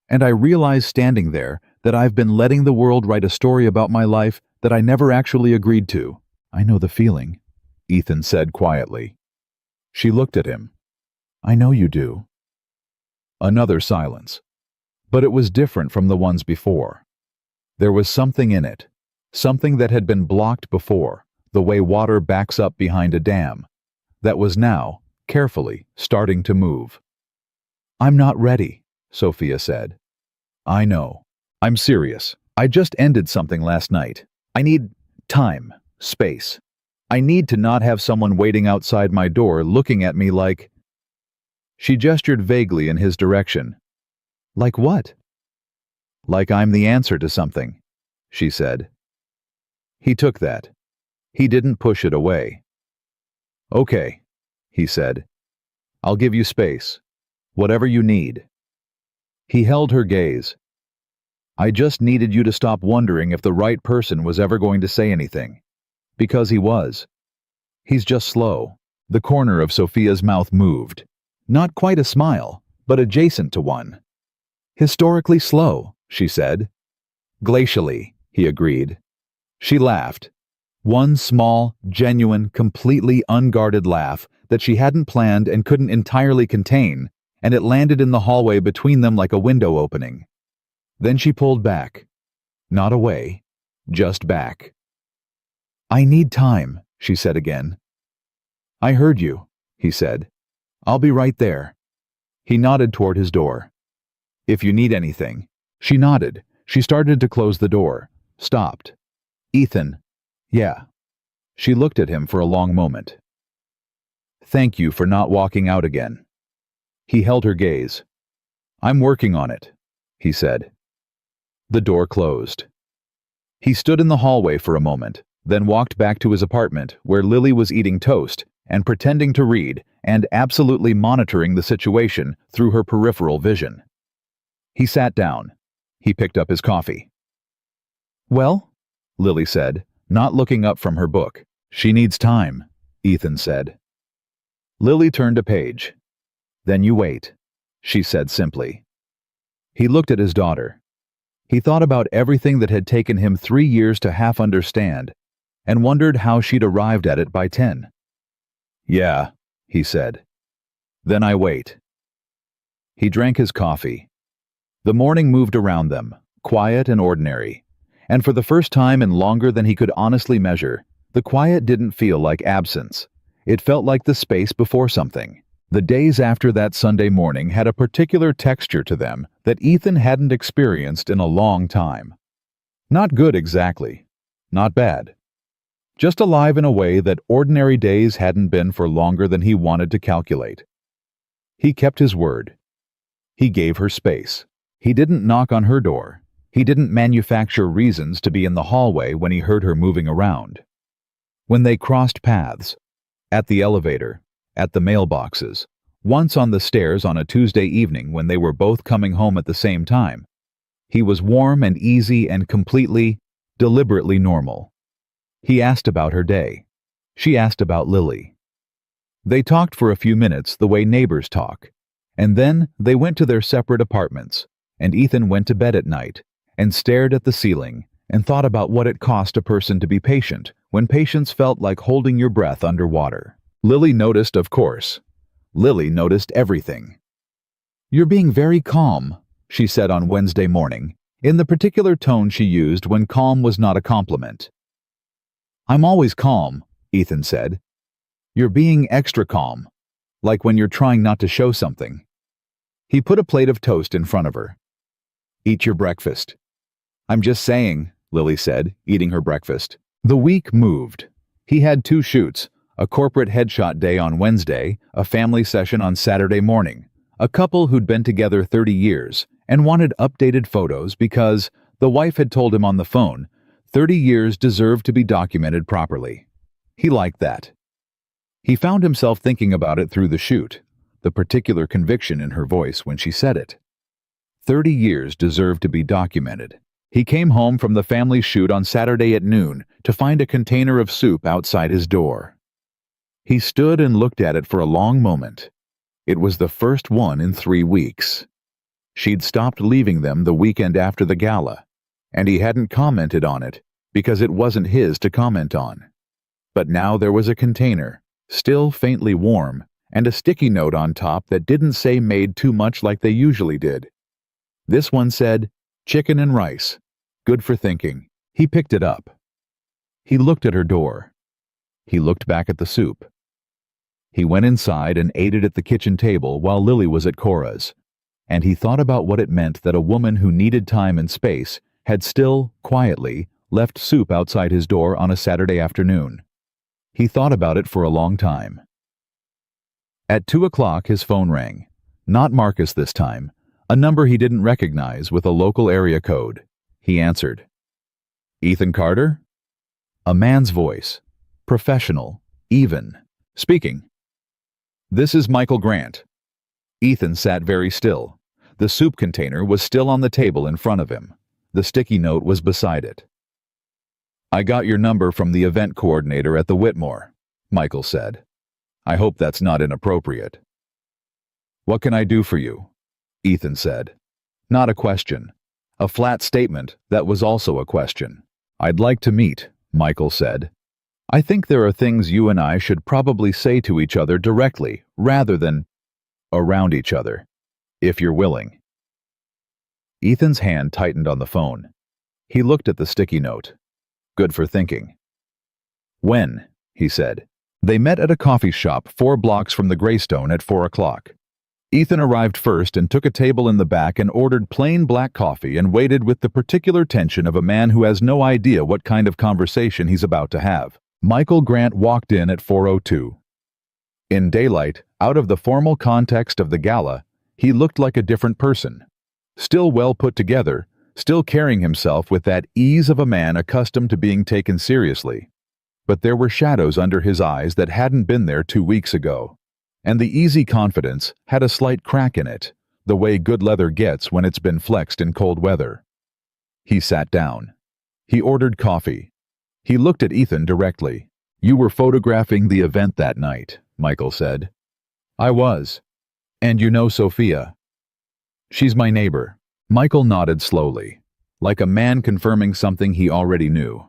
And I realized standing there that I've been letting the world write a story about my life that I never actually agreed to. I know the feeling, Ethan said quietly. She looked at him. I know you do. Another silence. But it was different from the ones before. There was something in it. Something that had been blocked before, the way water backs up behind a dam, that was now, carefully, starting to move. I'm not ready, Sophia said. I know. I'm serious. I just ended something last night. I need time, space. I need to not have someone waiting outside my door looking at me like... She gestured vaguely in his direction. Like what? Like I'm the answer to something, she said. He took that. He didn't push it away. Okay, he said. I'll give you space. Whatever you need. He held her gaze. I just needed you to stop wondering if the right person was ever going to say anything. Because he was. He's just slow. The corner of Sophia's mouth moved. Not quite a smile, but adjacent to one. Historically slow, she said. Glacially, he agreed. She laughed. One small, genuine, completely unguarded laugh that she hadn't planned and couldn't entirely contain, and it landed in the hallway between them like a window opening. Then she pulled back. Not away, just back. I need time, she said again. I heard you, he said. I'll be right there. He nodded toward his door. If you need anything. She nodded. She started to close the door. Stopped. Ethan. Yeah. She looked at him for a long moment. Thank you for not walking out again. He held her gaze. I'm working on it, he said. The door closed. He stood in the hallway for a moment, then walked back to his apartment where Lily was eating toast and pretending to read and absolutely monitoring the situation through her peripheral vision. He sat down. He picked up his coffee. Well, Lily said, not looking up from her book. She needs time, Ethan said. Lily turned a page. Then you wait, she said simply. He looked at his daughter. He thought about everything that had taken him 3 years to half understand, and wondered how she'd arrived at it by 10. "Yeah," he said. "Then I wait." He drank his coffee. The morning moved around them, quiet and ordinary, and for the first time in longer than he could honestly measure, the quiet didn't feel like absence. It felt like the space before something. The days after that Sunday morning had a particular texture to them that Ethan hadn't experienced in a long time. Not good exactly. Not bad. Just alive in a way that ordinary days hadn't been for longer than he wanted to calculate. He kept his word. He gave her space. He didn't knock on her door. He didn't manufacture reasons to be in the hallway when he heard her moving around. When they crossed paths, at the elevator, at the mailboxes, once on the stairs on a Tuesday evening when they were both coming home at the same time, he was warm and easy and completely, deliberately normal. He asked about her day. She asked about Lily. They talked for a few minutes the way neighbors talk, and then they went to their separate apartments, and Ethan went to bed at night and stared at the ceiling and thought about what it cost a person to be patient when patience felt like holding your breath underwater. Lily noticed, of course. Lily noticed everything. "You're being very calm," she said on Wednesday morning, in the particular tone she used when calm was not a compliment. "I'm always calm," Ethan said. "You're being extra calm, like when you're trying not to show something." He put a plate of toast in front of her. "Eat your breakfast." "I'm just saying," Lily said, eating her breakfast. The week moved. He had 2 shoots, a corporate headshot day on Wednesday, a family session on Saturday morning, a couple who'd been together 30 years and wanted updated photos because, the wife had told him on the phone, 30 years deserved to be documented properly. He liked that. He found himself thinking about it through the shoot, the particular conviction in her voice when she said it. 30 years deserved to be documented. He came home from the family shoot on Saturday at noon to find a container of soup outside his door. He stood and looked at it for a long moment. It was the first one in 3 weeks. She'd stopped leaving them the weekend after the gala, and he hadn't commented on it because it wasn't his to comment on. But now there was a container, still faintly warm, and a sticky note on top that didn't say made too much like they usually did. This one said, "Chicken and rice. Good for thinking." He picked it up. He looked at her door. He looked back at the soup. He went inside and ate it at the kitchen table while Lily was at Cora's, and he thought about what it meant that a woman who needed time and space had still, quietly, left soup outside his door on a Saturday afternoon. He thought about it for a long time. At 2 o'clock his phone rang. Not Marcus this time, a number he didn't recognize with a local area code. He answered. "Ethan Carter?" A man's voice. Professional. Even. "Speaking." "This is Michael Grant." Ethan sat very still. The soup container was still on the table in front of him. The sticky note was beside it. "I got your number from the event coordinator at the Whitmore," Michael said. "I hope that's not inappropriate." "What can I do for you?" Ethan said. Not a question. A flat statement that was also a question. "I'd like to meet," Michael said. "I think there are things you and I should probably say to each other directly, rather than around each other, if you're willing." Ethan's hand tightened on the phone. He looked at the sticky note. Good for thinking. "When?" he said. They met at a coffee shop 4 blocks from the Greystone at 4 o'clock. Ethan arrived first and took a table in the back and ordered plain black coffee and waited with the particular tension of a man who has no idea what kind of conversation he's about to have. Michael Grant walked in at 4:02. In daylight, out of the formal context of the gala, he looked like a different person. Still well put together, still carrying himself with that ease of a man accustomed to being taken seriously. But there were shadows under his eyes that hadn't been there 2 weeks ago. And the easy confidence had a slight crack in it, the way good leather gets when it's been flexed in cold weather. He sat down. He ordered coffee. He looked at Ethan directly. "You were photographing the event that night," Michael said. "I was. And you know Sophia?" "She's my neighbor." Michael nodded slowly. like a man confirming something he already knew.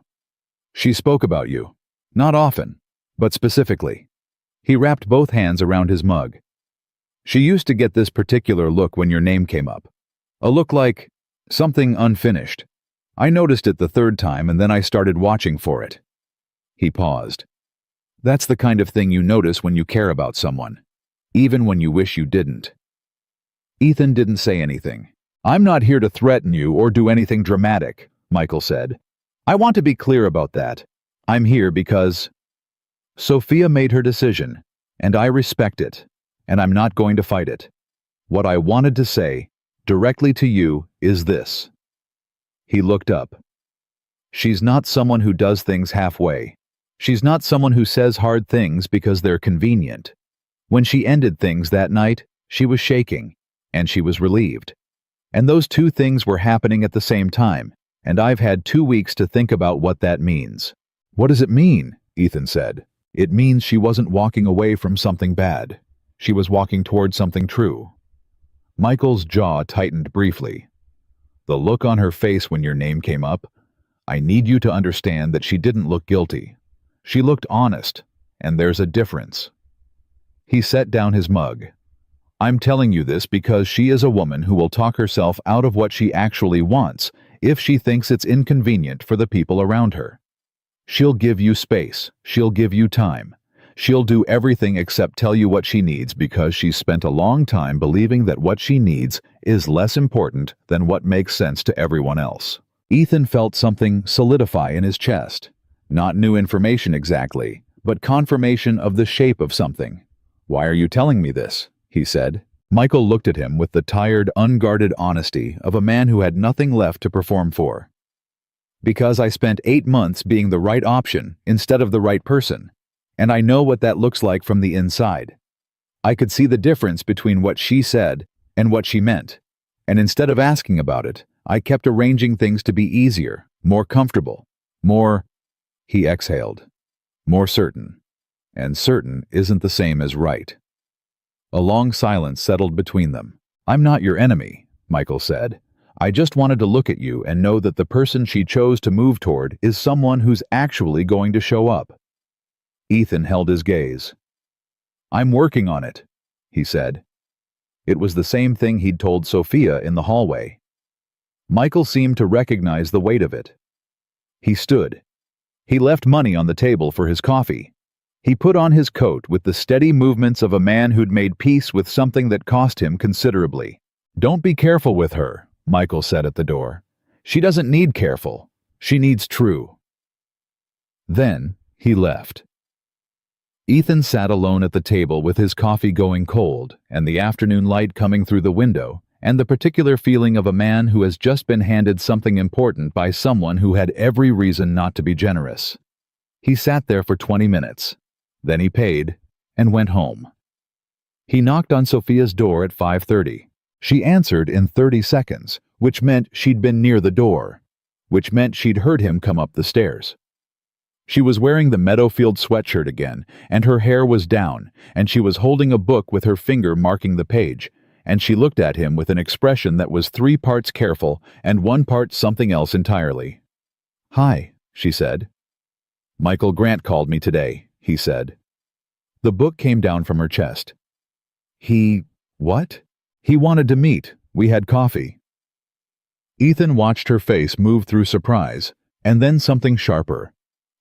She spoke about you. Not often, but specifically. He wrapped both hands around his mug. She used to get this particular look when your name came up. A look like something unfinished. I noticed it the third time and then I started watching for it. He paused. That's the kind of thing you notice when you care about someone, even when you wish you didn't. Ethan didn't say anything. I'm not here to threaten you or do anything dramatic, Michael said. I want to be clear about that. I'm here because Sophia made her decision, and I respect it, and I'm not going to fight it. What I wanted to say, directly to you, is this. He looked up. She's not someone who does things halfway. She's not someone who says hard things because they're convenient. When she ended things that night, she was shaking, and she was relieved. And those two things were happening at the same time, and I've had 2 weeks to think about what that means. What does it mean? Ethan said. It means she wasn't walking away from something bad. She was walking toward something true. Michael's jaw tightened briefly. The look on her face when your name came up, I need you to understand that she didn't look guilty. She looked honest, and there's a difference. He set down his mug. I'm telling you this because she is a woman who will talk herself out of what she actually wants if she thinks it's inconvenient for the people around her. She'll give you space. She'll give you time. She'll do everything except tell you what she needs because she's spent a long time believing that what she needs is less important than what makes sense to everyone else. Ethan felt something solidify in his chest. Not new information exactly, but confirmation of the shape of something. Why are you telling me this? He said. Michael looked at him with the tired, unguarded honesty of a man who had nothing left to perform for. Because I spent 8 months being the right option instead of the right person, and I know what that looks like from the inside. I could see the difference between what she said and what she meant, and instead of asking about it, I kept arranging things to be easier, more comfortable, more, he exhaled, more certain. And certain isn't the same as right. A long silence settled between them. I'm not your enemy, Michael said. I just wanted to look at you and know that the person she chose to move toward is someone who's actually going to show up. Ethan held his gaze. I'm working on it, he said. It was the same thing he'd told Sophia in the hallway. Michael seemed to recognize the weight of it. He stood. He left money on the table for his coffee. He put on his coat with the steady movements of a man who'd made peace with something that cost him considerably. Don't be careful with her, Michael said at the door. She doesn't need careful. She needs true. Then he left. Ethan sat alone at the table with his coffee going cold and the afternoon light coming through the window and the particular feeling of a man who has just been handed something important by someone who had every reason not to be generous. He sat there for 20 minutes. Then he paid and went home. He knocked on Sophia's door at 5:30. She answered in 30 seconds, which meant she'd been near the door, which meant she'd heard him come up the stairs. She was wearing the Meadowfield sweatshirt again, and her hair was down, and she was holding a book with her finger marking the page, and she looked at him with an expression that was 3 parts careful and 1 part something else entirely. Hi, she said. Michael Grant called me today, he said. The book came down from her chest. What? He wanted to meet. We had coffee. Ethan watched her face move through surprise, and then something sharper.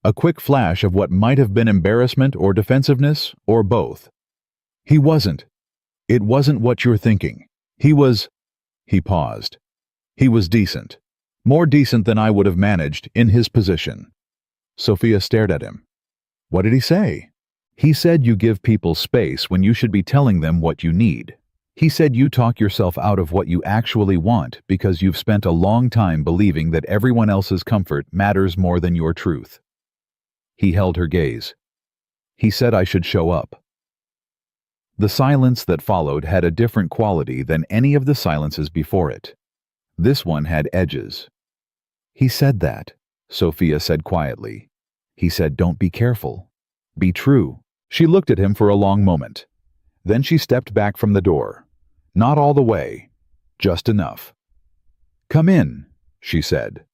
A quick flash of what might have been embarrassment or defensiveness, or both. He wasn't. It wasn't what you're thinking. He was... He paused. He was decent. More decent than I would have managed in his position. Sophia stared at him. What did he say? He said you give people space when you should be telling them what you need. He said you talk yourself out of what you actually want because you've spent a long time believing that everyone else's comfort matters more than your truth. He held her gaze. He said I should show up. The silence that followed had a different quality than any of the silences before it. This one had edges. He said that, Sophia said quietly. He said don't be careful. Be true. She looked at him for a long moment. Then she stepped back from the door. Not all the way. Just enough. Come in, she said.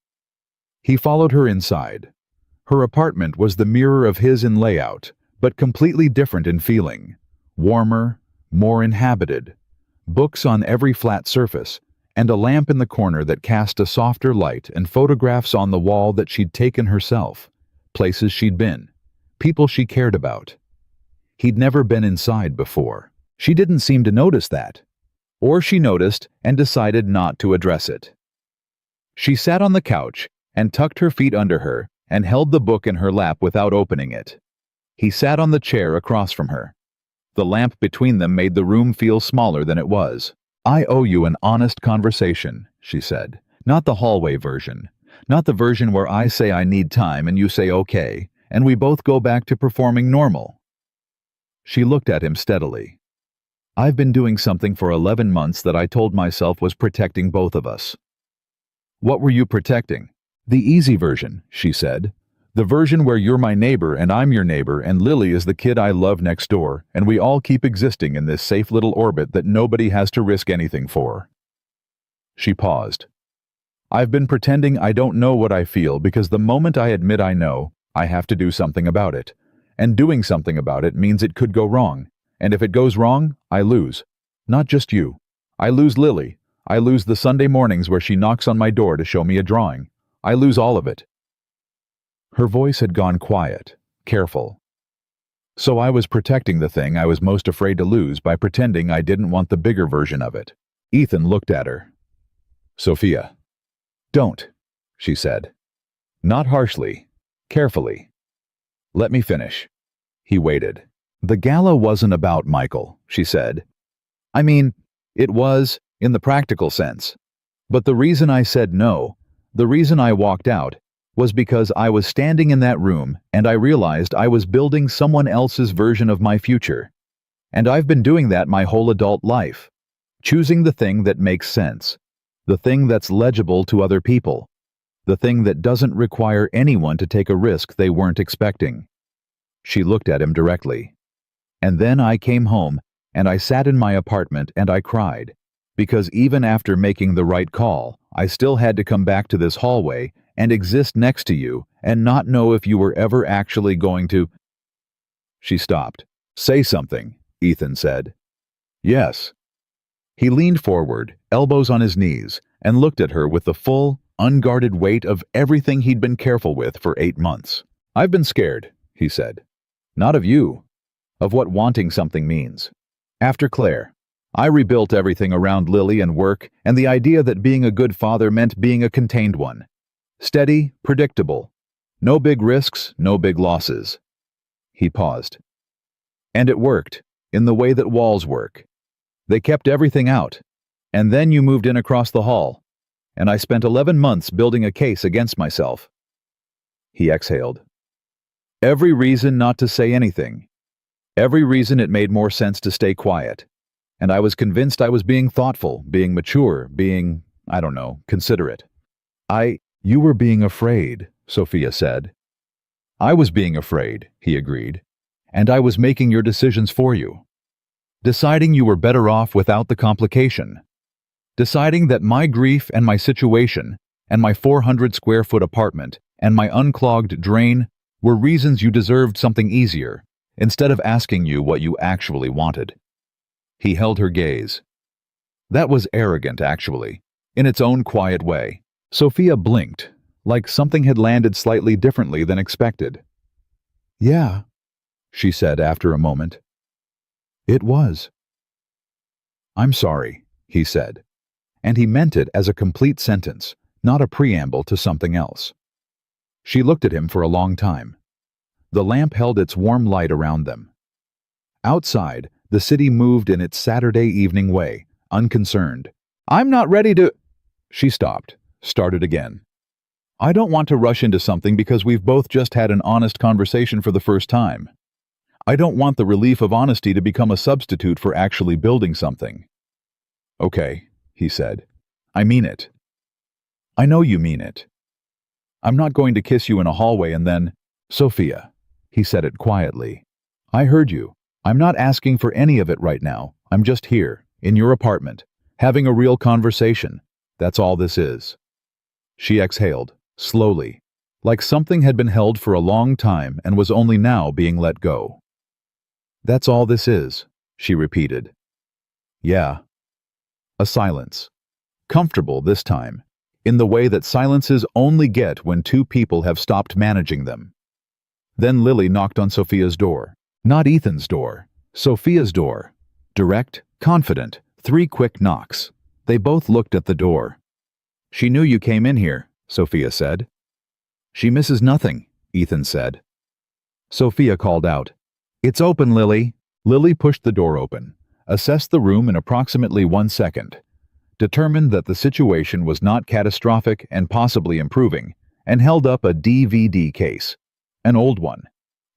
He followed her inside. Her apartment was the mirror of his in layout, but completely different in feeling. Warmer, more inhabited. Books on every flat surface, and a lamp in the corner that cast a softer light, and photographs on the wall that she'd taken herself. Places she'd been. People she cared about. He'd never been inside before. She didn't seem to notice that. Or she noticed and decided not to address it. She sat on the couch and tucked her feet under her and held the book in her lap without opening it. He sat on the chair across from her. The lamp between them made the room feel smaller than it was. "I owe you an honest conversation," she said. "Not the hallway version. Not the version where I say I need time and you say okay, and we both go back to performing normal." She looked at him steadily. "I've been doing something for 11 months that I told myself was protecting both of us." "What were you protecting?" "The easy version," she said. "The version where you're my neighbor and I'm your neighbor and Lily is the kid I love next door, and we all keep existing in this safe little orbit that nobody has to risk anything for." She paused. "I've been pretending I don't know what I feel because the moment I admit I know, I have to do something about it. And doing something about it means it could go wrong. And if it goes wrong, I lose. Not just you. I lose Lily. I lose the Sunday mornings where she knocks on my door to show me a drawing. I lose all of it." Her voice had gone quiet, careful. "So I was protecting the thing I was most afraid to lose by pretending I didn't want the bigger version of it." Ethan looked at her. "Sophia." "Don't," she said. Not harshly, carefully. "Let me finish." He waited. "The gala wasn't about Michael," she said. "I mean, it was, in the practical sense. But the reason I said no, the reason I walked out, was because I was standing in that room and I realized I was building someone else's version of my future. And I've been doing that my whole adult life. Choosing the thing that makes sense. The thing that's legible to other people. The thing that doesn't require anyone to take a risk they weren't expecting." She looked at him directly. "And then I came home, and I sat in my apartment and I cried. Because even after making the right call, I still had to come back to this hallway and exist next to you and not know if you were ever actually going to—" She stopped. "Say something," Ethan said. "Yes." He leaned forward, elbows on his knees, and looked at her with the full, unguarded weight of everything he'd been careful with for 8 months. "I've been scared," he said. "Not of you. Of what wanting something means. After Claire, I rebuilt everything around Lily and work and the idea that being a good father meant being a contained one. Steady, predictable. No big risks, no big losses." He paused. "And it worked, in the way that walls work. They kept everything out. And then you moved in across the hall. And I spent 11 months building a case against myself." He exhaled. "Every reason not to say anything. Every reason it made more sense to stay quiet. And I was convinced I was being thoughtful, being mature, being, I don't know, considerate." "You were being afraid," Sophia said. "I was being afraid," he agreed. "And I was making your decisions for you. Deciding you were better off without the complication. Deciding that my grief and my situation, and my 400-square-foot apartment, and my unclogged drain were reasons you deserved something easier, instead of asking you what you actually wanted." He held her gaze. "That was arrogant, actually, in its own quiet way." Sophia blinked, like something had landed slightly differently than expected. "Yeah," she said after a moment. "It was." "I'm sorry," he said, and he meant it as a complete sentence, not a preamble to something else. She looked at him for a long time. The lamp held its warm light around them. Outside, the city moved in its Saturday evening way, unconcerned. "I'm not ready to—" She stopped, started again. "I don't want to rush into something because we've both just had an honest conversation for the first time. I don't want the relief of honesty to become a substitute for actually building something." "Okay," he said. "I mean it." "I know you mean it. I'm not going to kiss you in a hallway and then—" "Sophia," he said it quietly. "I heard you. I'm not asking for any of it right now. I'm just here, in your apartment, having a real conversation. That's all this is." She exhaled, slowly, like something had been held for a long time and was only now being let go. "That's all this is," she repeated. "Yeah." A silence. Comfortable this time, in the way that silences only get when two people have stopped managing them. Then Lily knocked on Sophia's door. Not Ethan's door. Sophia's door. Direct, confident, 3 quick knocks. They both looked at the door. "She knew you came in here," Sophia said. "She misses nothing," Ethan said. Sophia called out, "It's open, Lily." Lily pushed the door open, assessed the room in approximately 1 second, determined that the situation was not catastrophic and possibly improving, and held up a DVD case, an old one,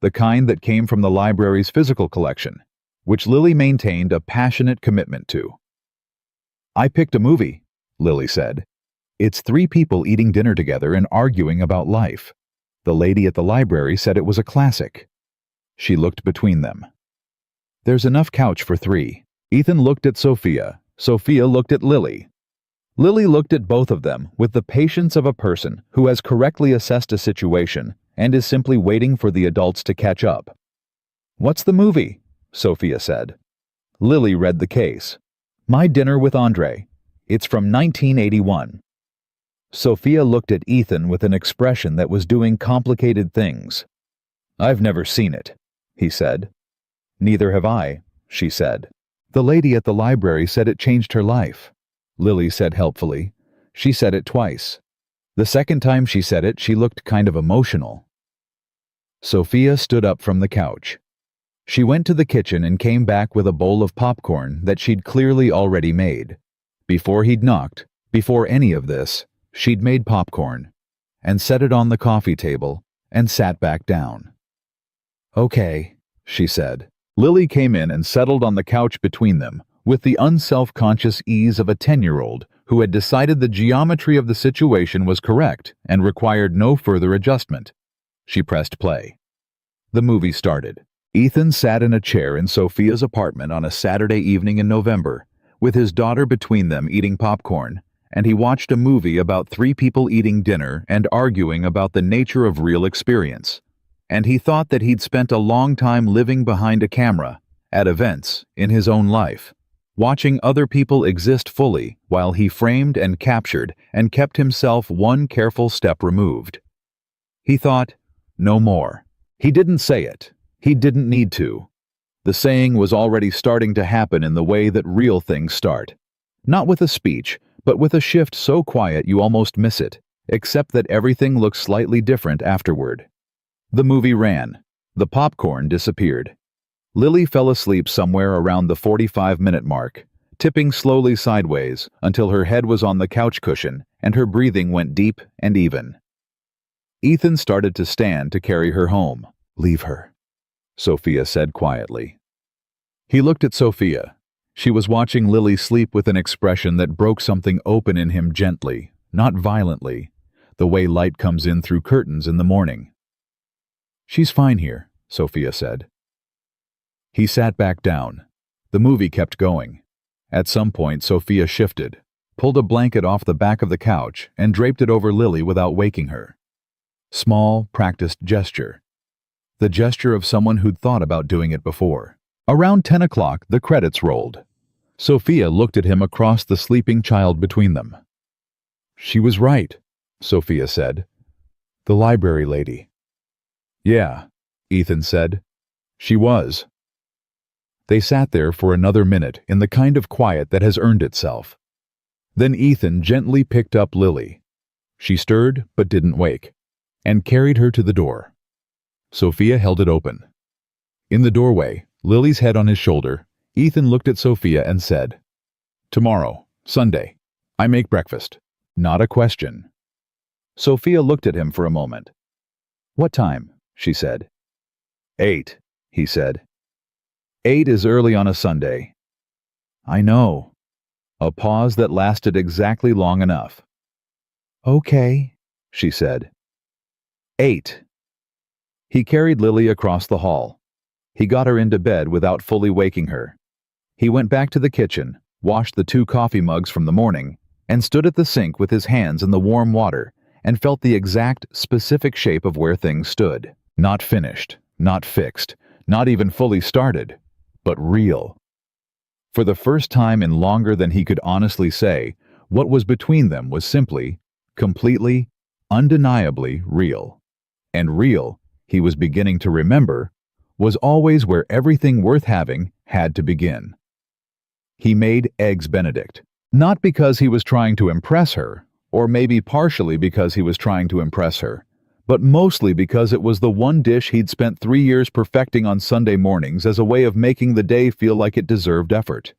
the kind that came from the library's physical collection, which Lily maintained a passionate commitment to. "I picked a movie," Lily said. "It's 3 people eating dinner together and arguing about life. The lady at the library said it was a classic." She looked between them. "There's enough couch for 3. Ethan looked at Sophia. Sophia looked at Lily. Lily looked at both of them with the patience of a person who has correctly assessed a situation and is simply waiting for the adults to catch up. "What's the movie?" Sophia said. Lily read the case. "My Dinner with Andre. It's from 1981. Sophia looked at Ethan with an expression that was doing complicated things. "I've never seen it," he said. "Neither have I," she said. "The lady at the library said it changed her life," Lily said helpfully. "She said it twice. The second time she said it, she looked kind of emotional." Sophia stood up from the couch. She went to the kitchen and came back with a bowl of popcorn that she'd clearly already made. Before he'd knocked, before any of this, she'd made popcorn, and set it on the coffee table, and sat back down. "Okay," she said. Lily came in and settled on the couch between them, with the unself-conscious ease of a 10-year-old who had decided the geometry of the situation was correct and required no further adjustment. She pressed play. The movie started. Ethan sat in a chair in Sophia's apartment on a Saturday evening in November, with his daughter between them eating popcorn, and he watched a movie about 3 people eating dinner and arguing about the nature of real experience. And he thought that he'd spent a long time living behind a camera, at events, in his own life, watching other people exist fully while he framed and captured and kept himself one careful step removed. He thought, no more. He didn't say it. He didn't need to. The saying was already starting to happen in the way that real things start. Not with a speech, but with a shift so quiet you almost miss it, except that everything looks slightly different afterward. The movie ran. The popcorn disappeared. Lily fell asleep somewhere around the 45-minute mark, tipping slowly sideways until her head was on the couch cushion and her breathing went deep and even. Ethan started to stand to carry her home. "Leave her," Sophia said quietly. He looked at Sophia. She was watching Lily sleep with an expression that broke something open in him gently, not violently, the way light comes in through curtains in the morning. "She's fine here," Sophia said. He sat back down. The movie kept going. At some point, Sophia shifted, pulled a blanket off the back of the couch, and draped it over Lily without waking her. Small, practiced gesture. The gesture of someone who'd thought about doing it before. Around 10 o'clock, the credits rolled. Sophia looked at him across the sleeping child between them. "She was right," Sophia said. "The library lady." "Yeah," Ethan said. "She was." They sat there for another minute in the kind of quiet that has earned itself. Then Ethan gently picked up Lily. She stirred but didn't wake, and carried her to the door. Sophia held it open. In the doorway, Lily's head on his shoulder, Ethan looked at Sophia and said, "Tomorrow, Sunday, I make breakfast. Not a question." Sophia looked at him for a moment. "What time?" she said. 8, he said. 8 is early on a Sunday." "I know." A pause that lasted exactly long enough. "Okay," she said. 8. He carried Lily across the hall. He got her into bed without fully waking her. He went back to the kitchen, washed the 2 coffee mugs from the morning, and stood at the sink with his hands in the warm water and felt the exact, specific shape of where things stood. Not finished, not fixed, not even fully started, but real. For the first time in longer than he could honestly say, what was between them was simply, completely, undeniably real. And real, he was beginning to remember, was always where everything worth having had to begin. He made Eggs Benedict. Not because he was trying to impress her, or maybe partially because he was trying to impress her, but mostly because it was the one dish he'd spent 3 years perfecting on Sunday mornings as a way of making the day feel like it deserved effort.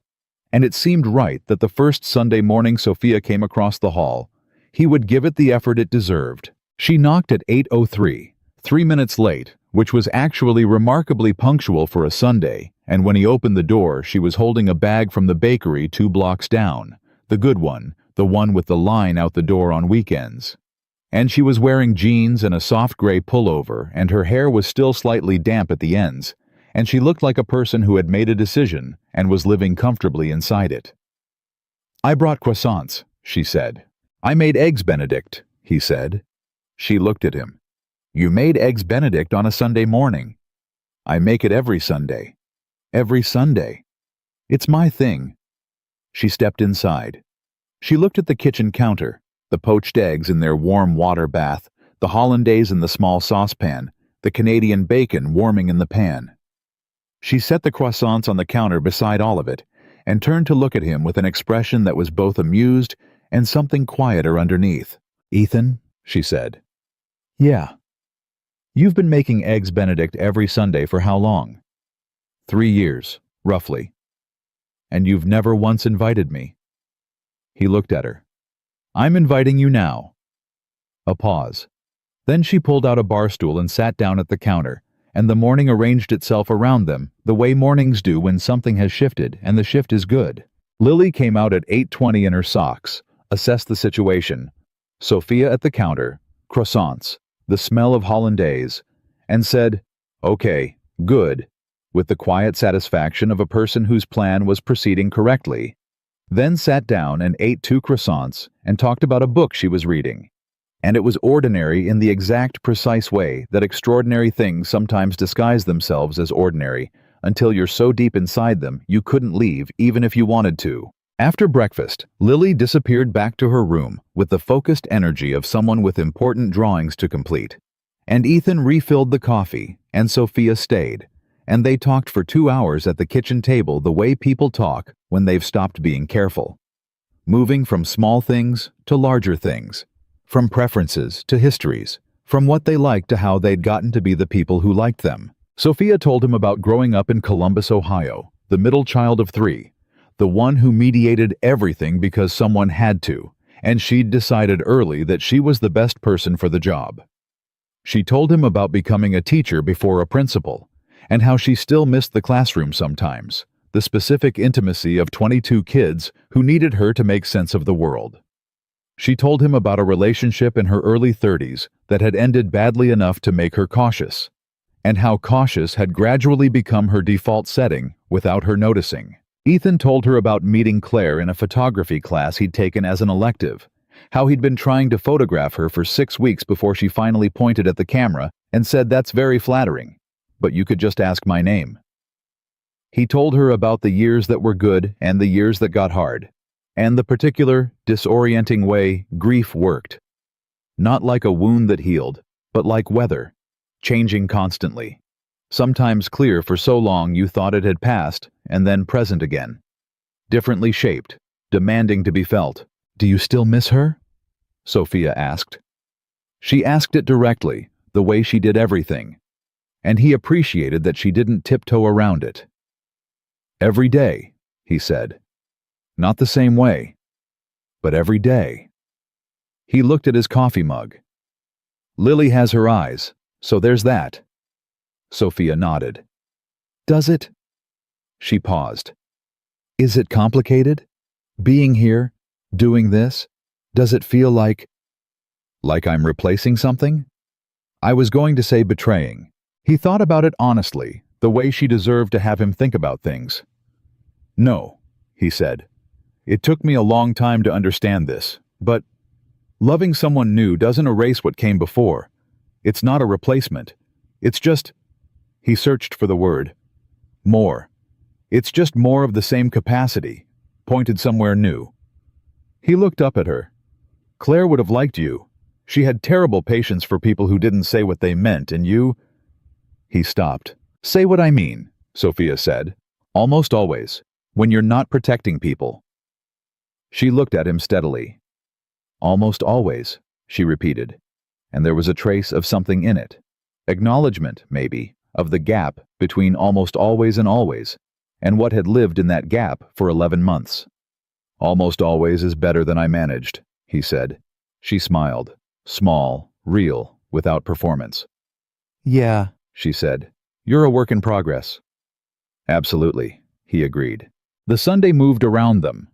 And it seemed right that the first Sunday morning Sophia came across the hall, he would give it the effort it deserved. She knocked at 8:03, 3 minutes late, which was actually remarkably punctual for a Sunday, and when he opened the door, she was holding a bag from the bakery 2 blocks down, the good one, the one with the line out the door on weekends. And she was wearing jeans and a soft gray pullover, and her hair was still slightly damp at the ends, and she looked like a person who had made a decision and was living comfortably inside it. "I brought croissants," she said. "I made Eggs Benedict," he said. She looked at him. "You made Eggs Benedict on a Sunday morning." "I make it every Sunday." "Every Sunday." "It's my thing." She stepped inside. She looked at the kitchen counter, the poached eggs in their warm water bath, the hollandaise in the small saucepan, the Canadian bacon warming in the pan. She set the croissants on the counter beside all of it, and turned to look at him with an expression that was both amused and something quieter underneath. "Ethan," she said. "Yeah." "You've been making Eggs Benedict every Sunday for how long?" 3 years, roughly. "And you've never once invited me." He looked at her. "I'm inviting you now." A pause. Then she pulled out a bar stool and sat down at the counter, and the morning arranged itself around them, the way mornings do when something has shifted and the shift is good. Lily came out at 8:20 in her socks, assessed the situation. Sophia at the counter, croissants, the smell of hollandaise, and said, "Okay, good," with the quiet satisfaction of a person whose plan was proceeding correctly. Then sat down and ate 2 croissants and talked about a book she was reading. And it was ordinary in the exact precise way that extraordinary things sometimes disguise themselves as ordinary until you're so deep inside them you couldn't leave even if you wanted to. After breakfast, Lily disappeared back to her room with the focused energy of someone with important drawings to complete. And Ethan refilled the coffee, and Sophia stayed, and they talked for 2 hours at the kitchen table the way people talk when they've stopped being careful. Moving from small things to larger things, from preferences to histories, from what they liked to how they'd gotten to be the people who liked them. Sophia told him about growing up in Columbus, Ohio, the middle child of 3, the one who mediated everything because someone had to, and she'd decided early that she was the best person for the job. She told him about becoming a teacher before a principal, and how she still missed the classroom sometimes, the specific intimacy of 22 kids who needed her to make sense of the world. She told him about a relationship in her early 30s that had ended badly enough to make her cautious, and how cautious had gradually become her default setting without her noticing. Ethan told her about meeting Claire in a photography class he'd taken as an elective, how he'd been trying to photograph her for 6 weeks before she finally pointed at the camera and said, "That's very flattering, but you could just ask my name." He told her about the years that were good and the years that got hard, and the particular, disorienting way grief worked. Not like a wound that healed, but like weather, changing constantly. Sometimes clear for so long you thought it had passed, and then present again. Differently shaped, demanding to be felt. "Do you still miss her?" Sophia asked. She asked it directly, the way she did everything, and he appreciated that she didn't tiptoe around it. "Every day," he said. "Not the same way, but every day." He looked at his coffee mug. "Lily has her eyes, so there's that." Sophia nodded. "Does it?" She paused. "Is it complicated? Being here, doing this, does it feel like I'm replacing something?" I was going to say betraying. He thought about it honestly, the way she deserved to have him think about things. "No," he said. It took me a long time to understand this, but loving someone new doesn't erase what came before. It's not a replacement. It's just, he searched for the word, more. It's just more of the same capacity, pointed somewhere new. He looked up at her. Claire would have liked you. She had terrible patience for people who didn't say what they meant, and you... He stopped. Say what I mean, Sophia said. Almost always, when you're not protecting people. She looked at him steadily. Almost always, she repeated, and there was a trace of something in it. Acknowledgement, maybe, of the gap between almost always and what had lived in that gap for 11 months. Almost always is better than I managed, he said. She smiled, small, real, without performance. Yeah, she said. You're a work in progress. Absolutely, he agreed. The Sunday moved around them.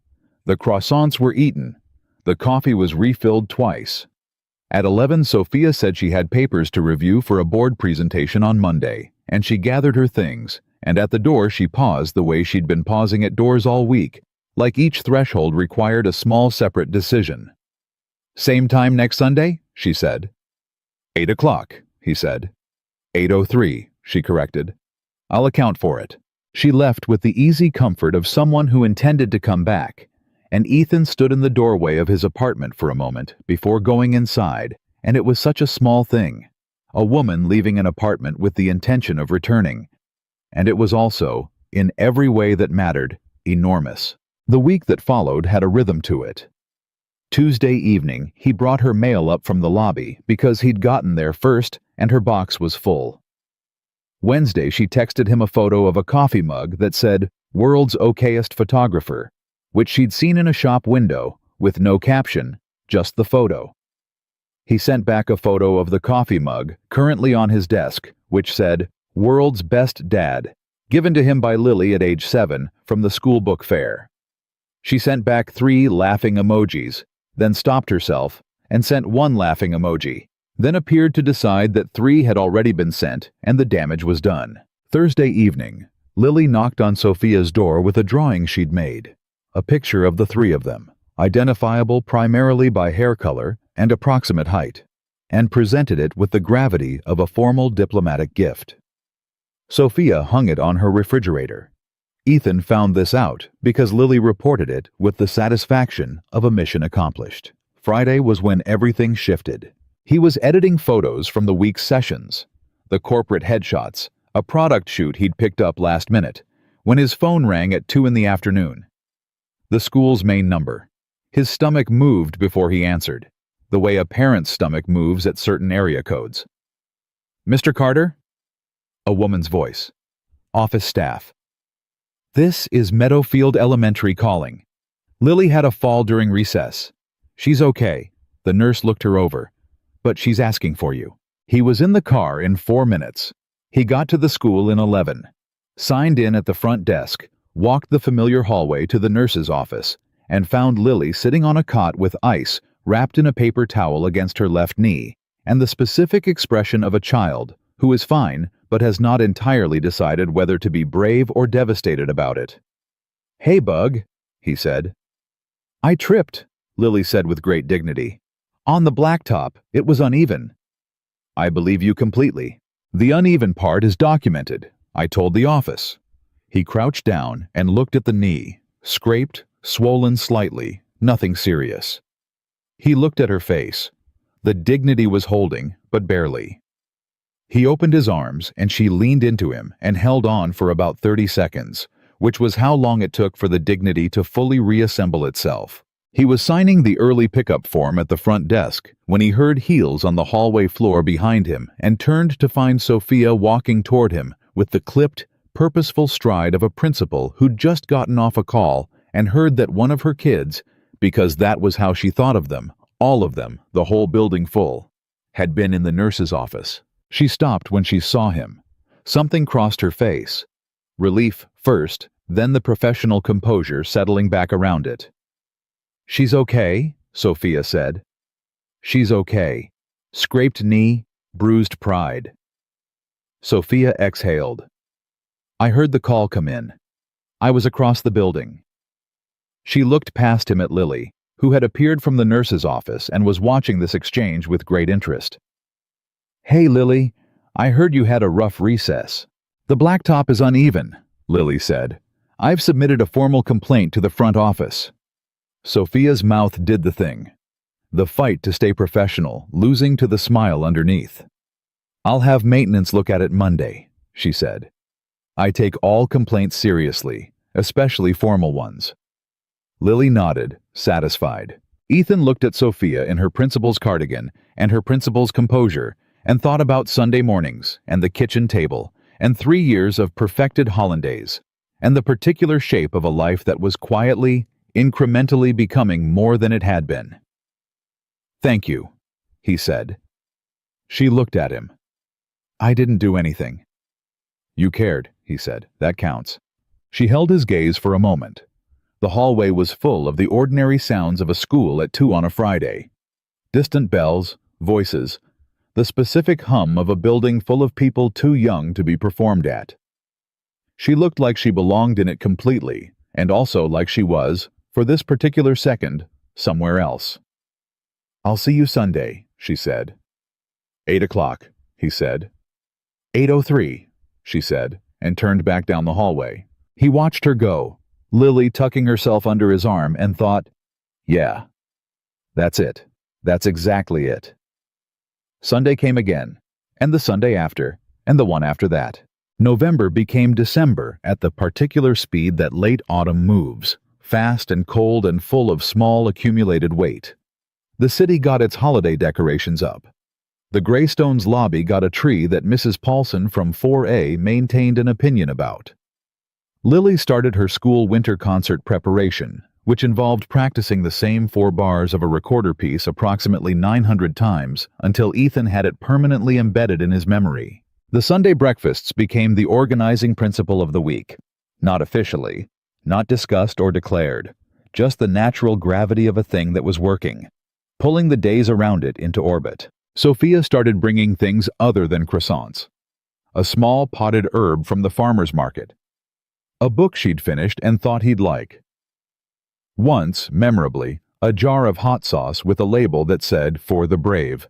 The croissants were eaten. The coffee was refilled twice. At 11, Sophia said she had papers to review for a board presentation on Monday, and she gathered her things, and at the door she paused the way she'd been pausing at doors all week, like each threshold required a small separate decision. Same time next Sunday, she said. 8 o'clock, he said. 8:03, she corrected. I'll account for it. She left with the easy comfort of someone who intended to come back, and Ethan stood in the doorway of his apartment for a moment before going inside, and it was such a small thing. A woman leaving an apartment with the intention of returning. And it was also, in every way that mattered, enormous. The week that followed had a rhythm to it. Tuesday evening, he brought her mail up from the lobby because he'd gotten there first and her box was full. Wednesday, she texted him a photo of a coffee mug that said, "World's Okayest Photographer," which she'd seen in a shop window, with no caption, just the photo. He sent back a photo of the coffee mug, currently on his desk, which said, "World's Best Dad," given to him by Lily at age 7 from the school book fair. She sent back 3 laughing emojis, then stopped herself and sent 1 laughing emoji, then appeared to decide that 3 had already been sent and the damage was done. Thursday evening, Lily knocked on Sophia's door with a drawing she'd made, a picture of the 3 of them, identifiable primarily by hair color and approximate height, and presented it with the gravity of a formal diplomatic gift. Sophia hung it on her refrigerator. Ethan found this out because Lily reported it with the satisfaction of a mission accomplished. Friday was when everything shifted. He was editing photos from the week's sessions, the corporate headshots, a product shoot he'd picked up last minute, when his phone rang at 2 in the afternoon. The school's main number. His stomach moved before he answered, the way a parent's stomach moves at certain area codes. "Mr. Carter?" A woman's voice. "Office staff." "This is Meadowfield Elementary calling. Lily had a fall during recess. She's okay." The nurse looked her over. "But she's asking for you." He was in the car in 4 minutes. He got to the school in 11, signed in at the front desk, walked the familiar hallway to the nurse's office, and found Lily sitting on a cot with ice wrapped in a paper towel against her left knee, and the specific expression of a child who is fine but has not entirely decided whether to be brave or devastated about it. "Hey, Bug," he said. "I tripped," Lily said with great dignity. "On the blacktop, it was uneven." "I believe you completely. The uneven part is documented. I told the office." He crouched down and looked at the knee, scraped, swollen slightly, nothing serious. He looked at her face. The dignity was holding, but barely. He opened his arms and she leaned into him and held on for about 30 seconds, which was how long it took for the dignity to fully reassemble itself. He was signing the early pickup form at the front desk when he heard heels on the hallway floor behind him and turned to find Sophia walking toward him with the clipped, purposeful stride of a principal who'd just gotten off a call and heard that one of her kids, because that was how she thought of them, all of them, the whole building full, had been in the nurse's office. She stopped when she saw him. Something crossed her face. Relief first, then the professional composure settling back around it. "She's okay," Sophia said. "She's okay." Scraped knee, bruised pride. Sophia exhaled. "I heard the call come in. I was across the building." She looked past him at Lily, who had appeared from the nurse's office and was watching this exchange with great interest. "Hey, Lily, I heard you had a rough recess." "The blacktop is uneven," Lily said. "I've submitted a formal complaint to the front office." Sophia's mouth did the thing. The fight to stay professional, losing to the smile underneath. "I'll have maintenance look at it Monday," she said. "I take all complaints seriously, especially formal ones." Lily nodded, satisfied. Ethan looked at Sophia in her principal's cardigan and her principal's composure and thought about Sunday mornings and the kitchen table and 3 years of perfected hollandaise and the particular shape of a life that was quietly, incrementally becoming more than it had been. "Thank you," he said. She looked at him. "I didn't do anything." "You cared," he said. "That counts." She held his gaze for a moment. The hallway was full of the ordinary sounds of a school at 2 on a Friday. Distant bells, voices, the specific hum of a building full of people too young to be performed at. She looked like she belonged in it completely, and also like she was, for this particular second, somewhere else. "I'll see you Sunday," she said. 8 o'clock, he said. 8:03, she said, and turned back down the hallway. He watched her go, Lily tucking herself under his arm, and thought, yeah, that's it. That's exactly it. Sunday came again, and the Sunday after, and the one after that. November became December at the particular speed that late autumn moves, fast and cold and full of small accumulated weight. The city got its holiday decorations up. The Greystones lobby got a tree that Mrs. Paulson from 4A maintained an opinion about. Lily started her school winter concert preparation, which involved practicing the same 4 bars of a recorder piece approximately 900 times until Ethan had it permanently embedded in his memory. The Sunday breakfasts became the organizing principle of the week. Not officially, not discussed or declared, just the natural gravity of a thing that was working, pulling the days around it into orbit. Sophia started bringing things other than croissants. A small potted herb from the farmer's market. A book she'd finished and thought he'd like. Once, memorably, a jar of hot sauce with a label that said, "For the Brave,"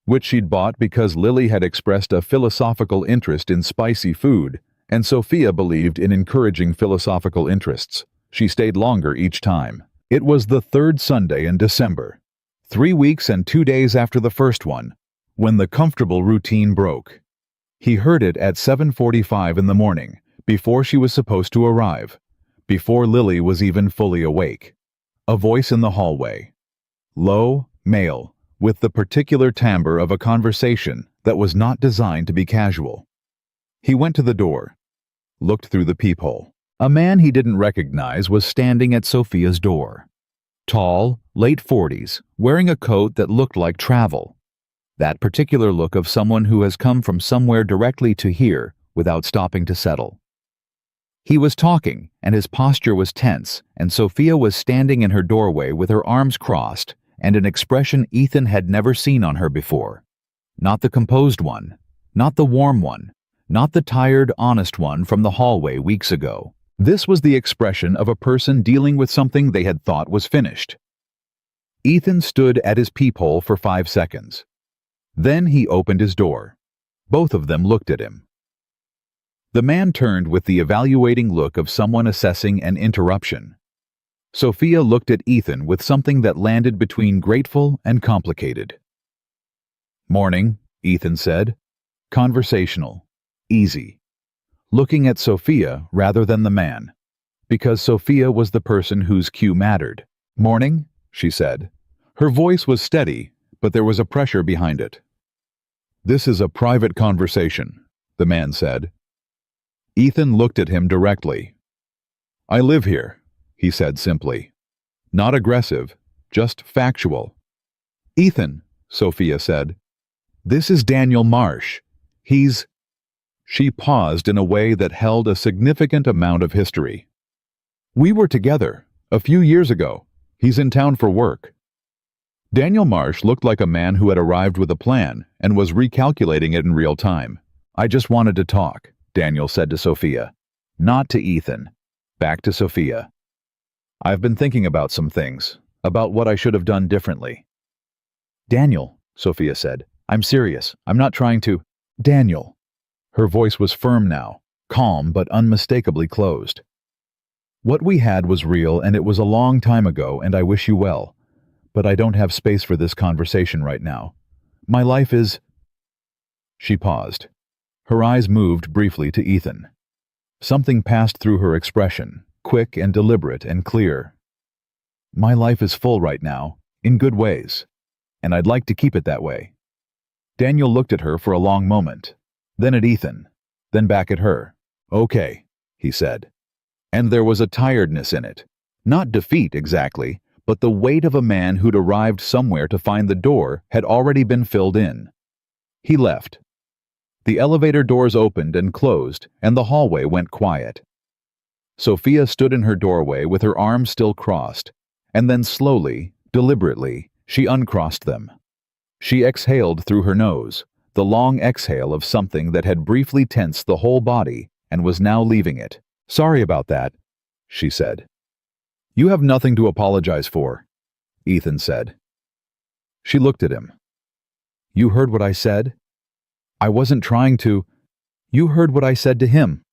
which she'd bought because Lily had expressed a philosophical interest in spicy food, and Sophia believed in encouraging philosophical interests. She stayed longer each time. It was the 3rd Sunday in December, 3 weeks and 2 days after the first one, when the comfortable routine broke. He heard it at 7:45 in the morning, before she was supposed to arrive, before Lily was even fully awake. A voice in the hallway. Low, male, with the particular timbre of a conversation that was not designed to be casual. He went to the door, looked through the peephole. A man he didn't recognize was standing at Sophia's door. Tall, late 40s, wearing a coat that looked like travel. That particular look of someone who has come from somewhere directly to here without stopping to settle. He was talking, and his posture was tense, and Sophia was standing in her doorway with her arms crossed and an expression Ethan had never seen on her before. Not the composed one, not the warm one, not the tired, honest one from the hallway weeks ago. This was the expression of a person dealing with something they had thought was finished. Ethan stood at his peephole for 5 seconds. Then he opened his door. Both of them looked at him. The man turned with the evaluating look of someone assessing an interruption. Sophia looked at Ethan with something that landed between grateful and complicated. "Morning," Ethan said. Conversational. Easy. Looking at Sophia rather than the man, because Sophia was the person whose cue mattered. "Morning," she said. Her voice was steady, but there was a pressure behind it. "This is a private conversation," the man said. Ethan looked at him directly. "I live here," he said simply. Not aggressive, just factual. "Ethan," Sophia said. "This is Daniel Marsh. He's—" She paused in a way that held a significant amount of history. "We were together, a few years ago. He's in town for work." Daniel Marsh looked like a man who had arrived with a plan and was recalculating it in real time. "I just wanted to talk," Daniel said to Sophia. Not to Ethan. Back to Sophia. I've been thinking about some things, about what I should have done differently. Daniel, Sophia said, I'm serious. I'm not trying to. Daniel. Her voice was firm now, calm but unmistakably closed. What we had was real and it was a long time ago and I wish you well. But I don't have space for this conversation right now. My life is... She paused. Her eyes moved briefly to Ethan. Something passed through her expression, quick and deliberate and clear. My life is full right now, in good ways, and I'd like to keep it that way. Daniel looked at her for a long moment, then at Ethan, then back at her. Okay, he said. And there was a tiredness in it. Not defeat exactly, but the weight of a man who'd arrived somewhere to find the door had already been filled in. He left. The elevator doors opened and closed, and the hallway went quiet. Sophia stood in her doorway with her arms still crossed, and then slowly, deliberately, she uncrossed them. She exhaled through her nose, the long exhale of something that had briefly tensed the whole body and was now leaving it. Sorry about that, she said. You have nothing to apologize for, Ethan said. She looked at him. You heard what I said? I wasn't trying to. You heard what I said to him,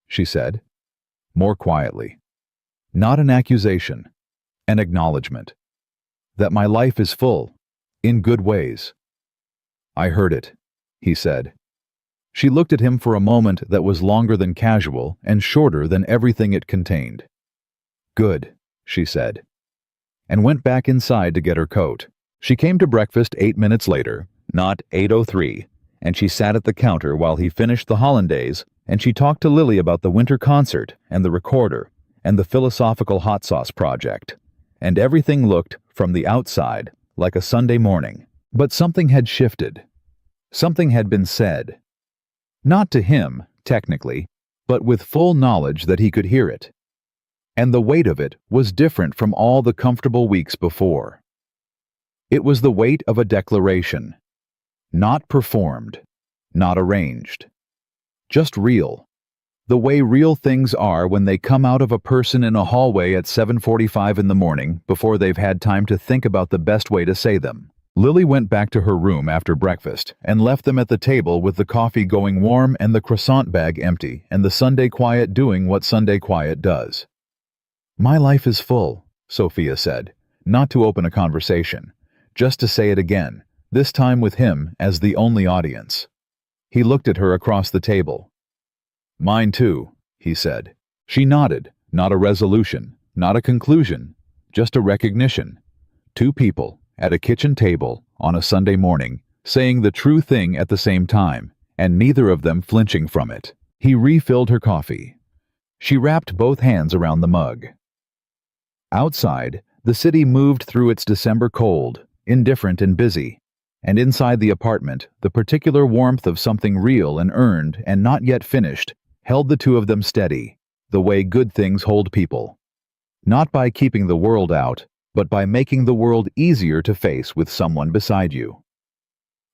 she said, more quietly. Not an accusation, an acknowledgement. That my life is full, in good ways. I heard it, he said. She looked at him for a moment that was longer than casual and shorter than everything it contained. Good, she said, and went back inside to get her coat. She came to breakfast 8 minutes later, not 8:03, and she sat at the counter while he finished the hollandaise, and she talked to Lily about the winter concert and the recorder and the philosophical hot sauce project. And everything looked, from the outside, like a Sunday morning. But something had shifted. Something had been said. Not to him, technically, but with full knowledge that he could hear it. And the weight of it was different from all the comfortable weeks before. It was the weight of a declaration. Not performed, not arranged. Just real. The way real things are when they come out of a person in a hallway at 7:45 in the morning before they've had time to think about the best way to say them. Lily went back to her room after breakfast and left them at the table with the coffee going warm and the croissant bag empty and the Sunday quiet doing what Sunday quiet does. My life is full, Sophia said, not to open a conversation, just to say it again, this time with him as the only audience. He looked at her across the table. Mine too, he said. She nodded, not a resolution, not a conclusion, just a recognition. Two people, at a kitchen table, on a Sunday morning, saying the true thing at the same time, and neither of them flinching from it. He refilled her coffee. She wrapped both hands around the mug. Outside, the city moved through its December cold, indifferent and busy, and inside the apartment, the particular warmth of something real and earned and not yet finished held the two of them steady, the way good things hold people. Not by keeping the world out, but by making the world easier to face with someone beside you.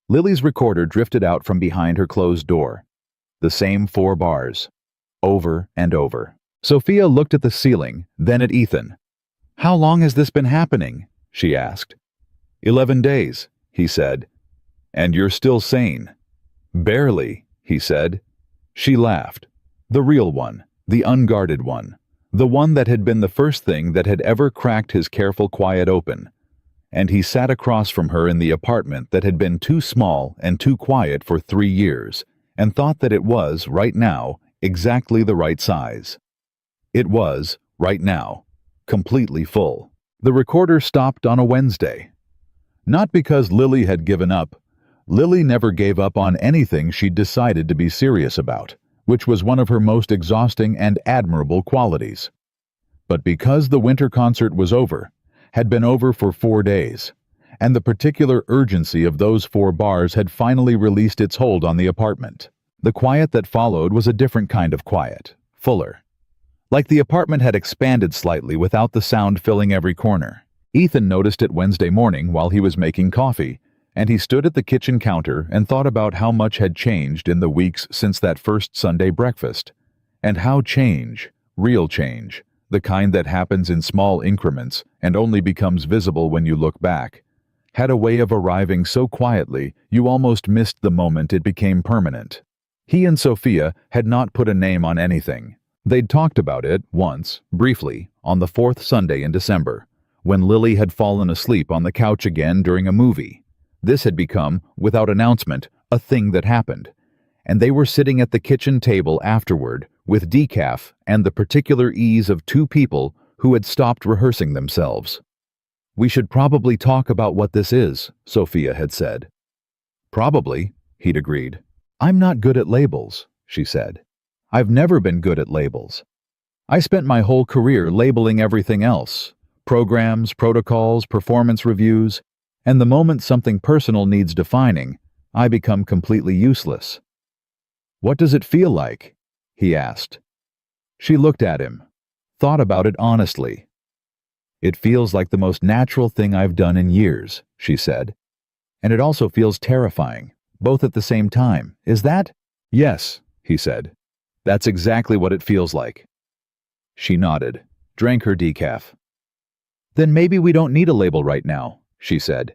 Lily's recorder drifted out from behind her closed door. The same 4 bars. Over and over. Sophia looked at the ceiling, then at Ethan. How long has this been happening? She asked. 11 days, he said. And you're still sane. Barely, he said. She laughed. The real one, the unguarded one. The one that had been the first thing that had ever cracked his careful quiet open. And he sat across from her in the apartment that had been too small and too quiet for 3 years, and thought that it was, right now, exactly the right size. It was, right now, completely full. The recorder stopped on a Wednesday. Not because Lily had given up. Lily never gave up on anything she'd decided to be serious about, which was one of her most exhausting and admirable qualities. But because the winter concert was over, had been over for 4 days, and the particular urgency of those 4 bars had finally released its hold on the apartment. The quiet that followed was a different kind of quiet, fuller. Like the apartment had expanded slightly without the sound filling every corner. Ethan noticed it Wednesday morning while he was making coffee, and he stood at the kitchen counter and thought about how much had changed in the weeks since that first Sunday breakfast, and how change, real change, the kind that happens in small increments and only becomes visible when you look back, had a way of arriving so quietly you almost missed the moment it became permanent. He and Sophia had not put a name on anything. They'd talked about it once, briefly, on the fourth Sunday in December, when Lily had fallen asleep on the couch again during a movie. This had become, without announcement, a thing that happened, and they were sitting at the kitchen table afterward with decaf and the particular ease of two people who had stopped rehearsing themselves. "We should probably talk about what this is," Sophia had said. "Probably," he'd agreed. "I'm not good at labels," she said. "I've never been good at labels. I spent my whole career labeling everything else, programs, protocols, performance reviews, and the moment something personal needs defining, I become completely useless." "What does it feel like?" he asked. She looked at him, thought about it honestly. "It feels like the most natural thing I've done in years," she said. "And it also feels terrifying, both at the same time. Is that?" "Yes," he said. "That's exactly what it feels like." She nodded, drank her decaf. "Then maybe we don't need a label right now," she said.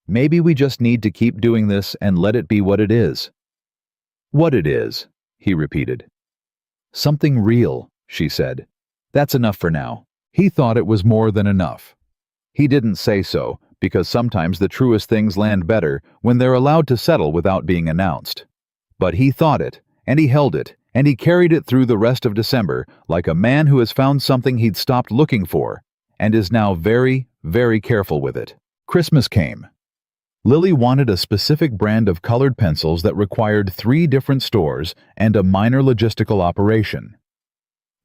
"Maybe we just need to keep doing this and let it be what it is." "What it is," he repeated. "Something real," she said. "That's enough for now." He thought it was more than enough. He didn't say so, because sometimes the truest things land better when they're allowed to settle without being announced. But he thought it, and he held it, and he carried it through the rest of December like a man who has found something he'd stopped looking for, and is now very, very careful with it. Christmas came. Lily wanted a specific brand of colored pencils that required 3 different stores and a minor logistical operation.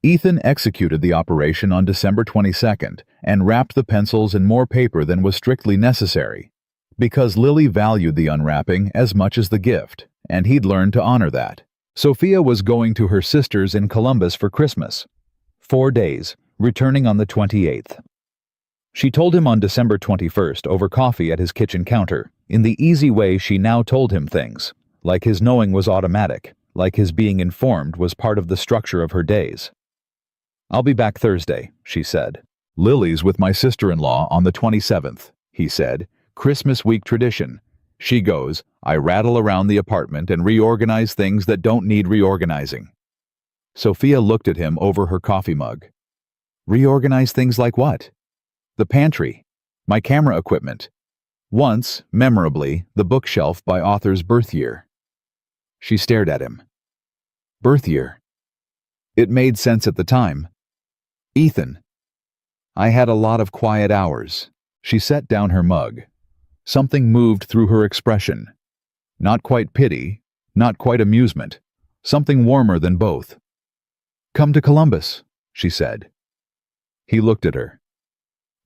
Ethan executed the operation on December 22nd and wrapped the pencils in more paper than was strictly necessary, because Lily valued the unwrapping as much as the gift, and he'd learned to honor that. Sophia was going to her sister's in Columbus for Christmas. 4 days, returning on the 28th. She told him on December 21st over coffee at his kitchen counter, in the easy way she now told him things, like his knowing was automatic, like his being informed was part of the structure of her days. "I'll be back Thursday," she said. "Lily's with my sister-in-law on the 27th, he said. "Christmas week tradition. She goes, I rattle around the apartment and reorganize things that don't need reorganizing." Sophia looked at him over her coffee mug. "Reorganize things like what?" "The pantry. My camera equipment. Once, memorably, the bookshelf by author's birth year." She stared at him. "Birth year?" It made sense at the time. "Ethan." "I had a lot of quiet hours." She set down her mug. Something moved through her expression. Not quite pity, not quite amusement, something warmer than both. "Come to Columbus," she said. He looked at her.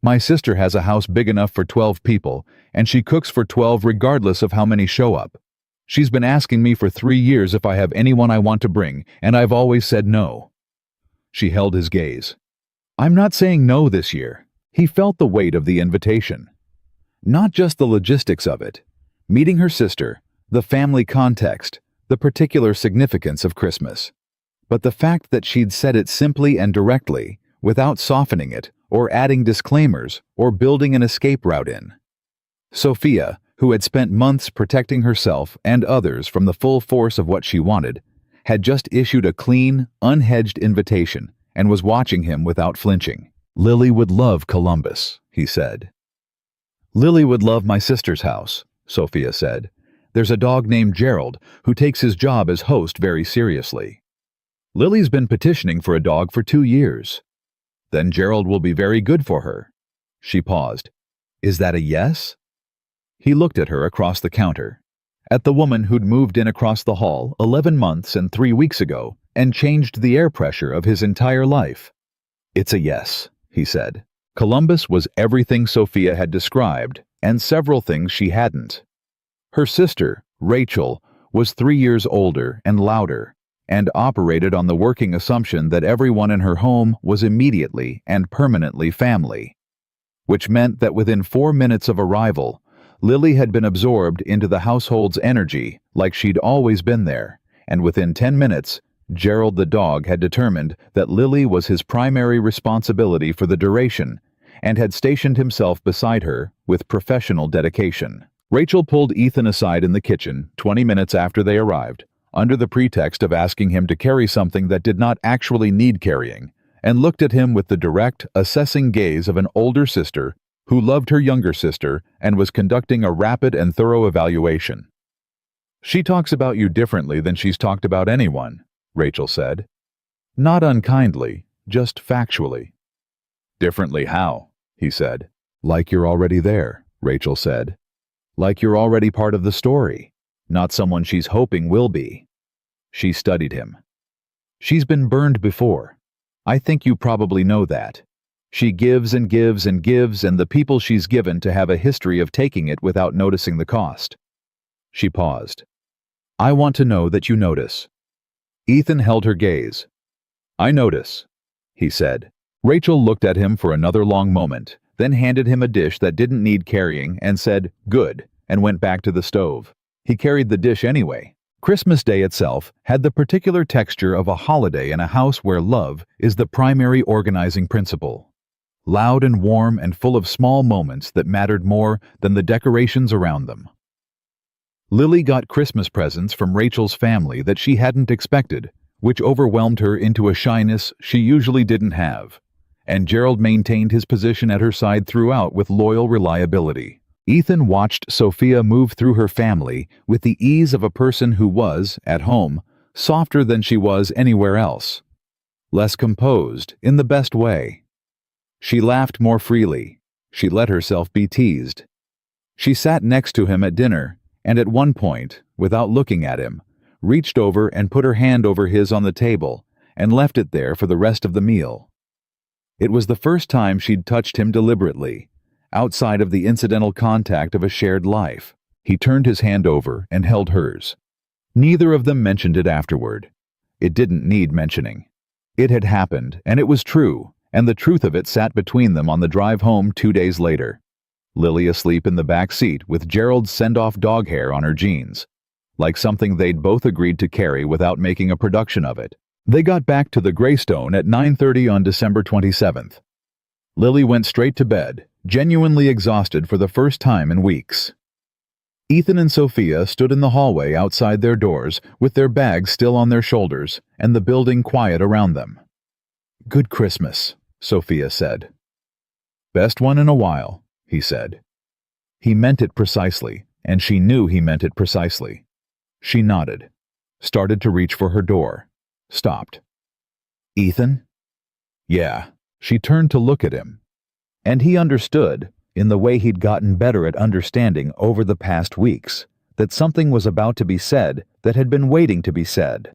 "My sister has a house big enough for 12 people, and she cooks for 12 regardless of how many show up. She's been asking me for 3 years if I have anyone I want to bring, and I've always said no." She held his gaze. "I'm not saying no this year." He felt the weight of the invitation. Not just the logistics of it. Meeting her sister, the family context, the particular significance of Christmas. But the fact that she'd said it simply and directly, without softening it, or adding disclaimers, or building an escape route in. Sophia, who had spent months protecting herself and others from the full force of what she wanted, had just issued a clean, unhedged invitation and was watching him without flinching. "Lily would love Columbus," he said. "Lily would love my sister's house," Sophia said. "There's a dog named Gerald who takes his job as host very seriously. Lily's been petitioning for a dog for 2 years. Then Gerald will be very good for her." She paused. "Is that a yes?" He looked at her across the counter, at the woman who'd moved in across the hall 11 months and 3 weeks ago and changed the air pressure of his entire life. "It's a yes," he said. Columbus was everything Sophia had described, and several things she hadn't. Her sister, Rachel, was 3 years older and louder, and operated on the working assumption that everyone in her home was immediately and permanently family, which meant that within 4 minutes of arrival, Lily had been absorbed into the household's energy like she'd always been there, and within 10 minutes, Gerald the dog had determined that Lily was his primary responsibility for the duration and had stationed himself beside her with professional dedication. Rachel pulled Ethan aside in the kitchen 20 minutes after they arrived, under the pretext of asking him to carry something that did not actually need carrying, and looked at him with the direct, assessing gaze of an older sister who loved her younger sister and was conducting a rapid and thorough evaluation. "She talks about you differently than she's talked about anyone," Rachel said. "Not unkindly, just factually." "Differently how?" he said. "Like you're already there," Rachel said. "Like you're already part of the story, not someone she's hoping will be." She studied him. "She's been burned before. I think you probably know that. She gives and gives and gives, and the people she's given to have a history of taking it without noticing the cost." She paused. "I want to know that you notice." Ethan held her gaze. "I notice," he said. Rachel looked at him for another long moment, then handed him a dish that didn't need carrying and said, "Good," and went back to the stove. He carried the dish anyway. Christmas Day itself had the particular texture of a holiday in a house where love is the primary organizing principle. Loud and warm and full of small moments that mattered more than the decorations around them. Lily got Christmas presents from Rachel's family that she hadn't expected, which overwhelmed her into a shyness she usually didn't have. And Gerald maintained his position at her side throughout with loyal reliability. Ethan watched Sophia move through her family with the ease of a person who was, at home, softer than she was anywhere else. Less composed, in the best way. She laughed more freely. She let herself be teased. She sat next to him at dinner, and at one point, without looking at him, reached over and put her hand over his on the table and left it there for the rest of the meal. It was the first time she'd touched him deliberately, outside of the incidental contact of a shared life. He turned his hand over and held hers. Neither of them mentioned it afterward. It didn't need mentioning. It had happened, and it was true, and the truth of it sat between them on the drive home 2 days later. Lily asleep in the back seat with Gerald's send-off dog hair on her jeans, like something they'd both agreed to carry without making a production of it. They got back to the Greystone at 9:30 on December 27th. Lily went straight to bed, genuinely exhausted for the first time in weeks. Ethan and Sophia stood in the hallway outside their doors with their bags still on their shoulders and the building quiet around them. "Good Christmas," Sophia said. "Best one in a while," he said. He meant it precisely, and she knew he meant it precisely. She nodded, started to reach for her door, stopped. "Ethan?" "Yeah." She turned to look at him. And he understood, in the way he'd gotten better at understanding over the past weeks, that something was about to be said that had been waiting to be said.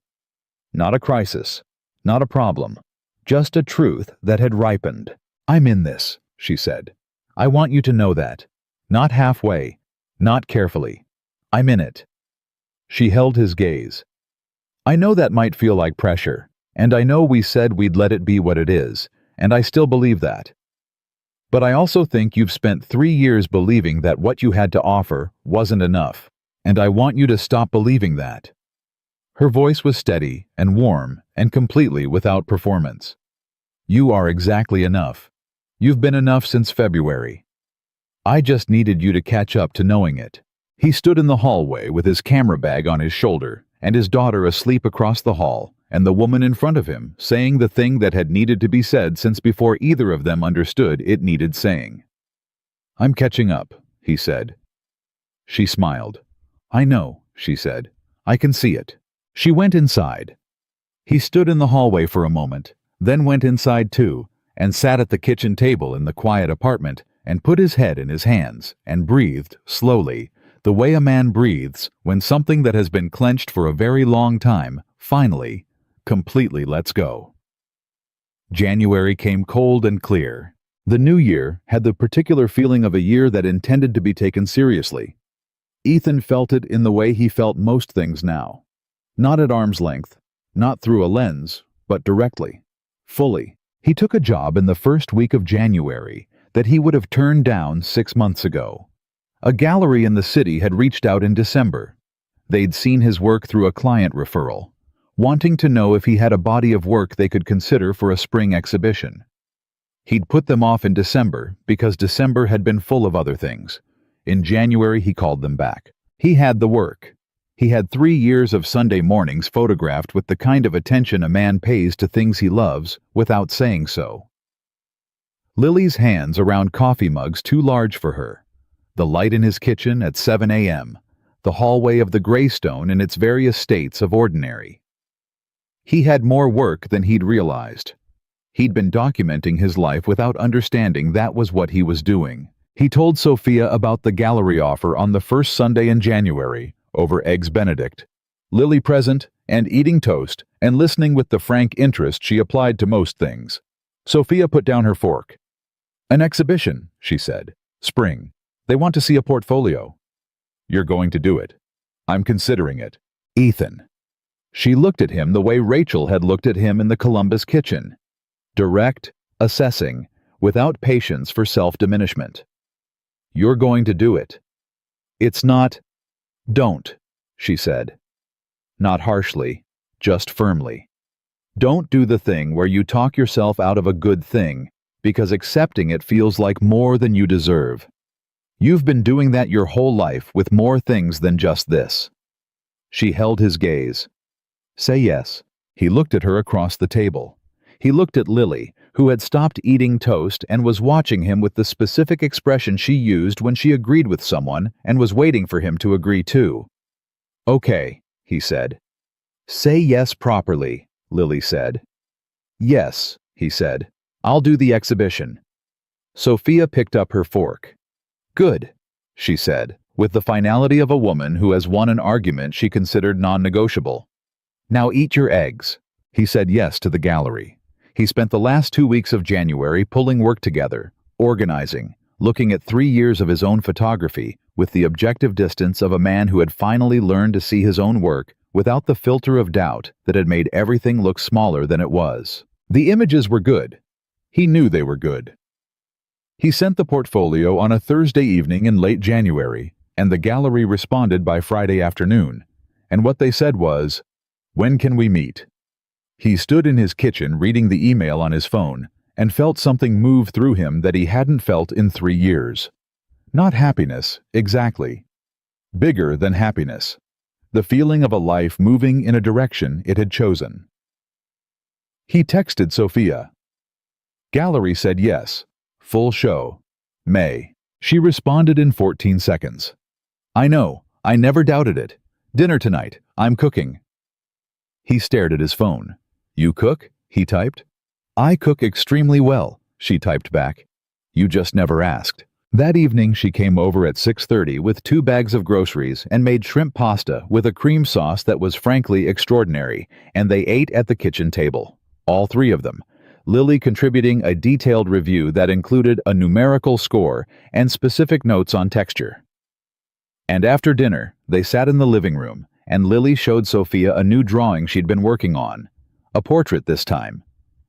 Not a crisis, not a problem, just a truth that had ripened. "I'm in this," she said. "I want you to know that. Not halfway, not carefully. I'm in it." She held his gaze. "I know that might feel like pressure, and I know we said we'd let it be what it is, and I still believe that. But I also think you've spent 3 years believing that what you had to offer wasn't enough, and I want you to stop believing that." Her voice was steady and warm and completely without performance. "You are exactly enough. You've been enough since February. I just needed you to catch up to knowing it." He stood in the hallway with his camera bag on his shoulder and his daughter asleep across the hall, and the woman in front of him saying the thing that had needed to be said since before either of them understood it needed saying. "I'm catching up," he said. She smiled. "I know," she said. "I can see it." She went inside. He stood in the hallway for a moment, then went inside too, and sat at the kitchen table in the quiet apartment and put his head in his hands and breathed slowly, the way a man breathes when something that has been clenched for a very long time finally, completely lets go. January came cold and clear. The new year had the particular feeling of a year that intended to be taken seriously. Ethan felt it in the way he felt most things now. Not at arm's length, not through a lens, but directly, fully. He took a job in the first week of January that he would have turned down 6 months ago. A gallery in the city had reached out in December. They'd seen his work through a client referral. wanting to know if he had a body of work they could consider for a spring exhibition. He'd put them off in December because December had been full of other things. In January, he called them back. He had the work. He had 3 years of Sunday mornings photographed with the kind of attention a man pays to things he loves without saying so. Lily's hands around coffee mugs too large for her. The light in his kitchen at 7 a.m. The hallway of the Greystone in its various states of ordinary. He had more work than he'd realized. He'd been documenting his life without understanding that was what he was doing. He told Sophia about the gallery offer on the first Sunday in January, over Eggs Benedict. Lily present, and eating toast, and listening with the frank interest she applied to most things. Sophia put down her fork. "An exhibition," she said. "Spring. They want to see a portfolio." "You're going to do it." "I'm considering it." "Ethan." She looked at him the way Rachel had looked at him in the Columbus kitchen. Direct, assessing, without patience for self-diminishment. "You're going to do it." "It's not—" "Don't," she said. Not harshly, just firmly. "Don't do the thing where you talk yourself out of a good thing because accepting it feels like more than you deserve. You've been doing that your whole life with more things than just this." She held his gaze. "Say yes." He looked at her across the table. He looked at Lily, who had stopped eating toast and was watching him with the specific expression she used when she agreed with someone and was waiting for him to agree too. "Okay," he said. "Say yes properly," Lily said. "Yes," he said. "I'll do the exhibition." Sophia picked up her fork. "Good," she said, with the finality of a woman who has won an argument she considered non-negotiable. "Now eat your eggs." He said yes to the gallery. He spent the last 2 weeks of January pulling work together, organizing, looking at 3 years of his own photography with the objective distance of a man who had finally learned to see his own work without the filter of doubt that had made everything look smaller than it was. The images were good. He knew they were good. He sent the portfolio on a Thursday evening in late January, and the gallery responded by Friday afternoon, and what they said was, "When can we meet?" He stood in his kitchen reading the email on his phone and felt something move through him that he hadn't felt in 3 years. Not happiness, exactly. Bigger than happiness. The feeling of a life moving in a direction it had chosen. He texted Sophia. Gallery said yes. Full show. May. She responded in 14 seconds. "I know. I never doubted it. Dinner tonight. I'm cooking." He stared at his phone. "You cook?" he typed. "I cook extremely well," she typed back. "You just never asked." That evening she came over at 6:30 with 2 bags of groceries and made shrimp pasta with a cream sauce that was frankly extraordinary, and they ate at the kitchen table. All 3 of them. Lily contributing a detailed review that included a numerical score and specific notes on texture. And after dinner, they sat in the living room, and Lily showed Sophia a new drawing she'd been working on. A portrait this time.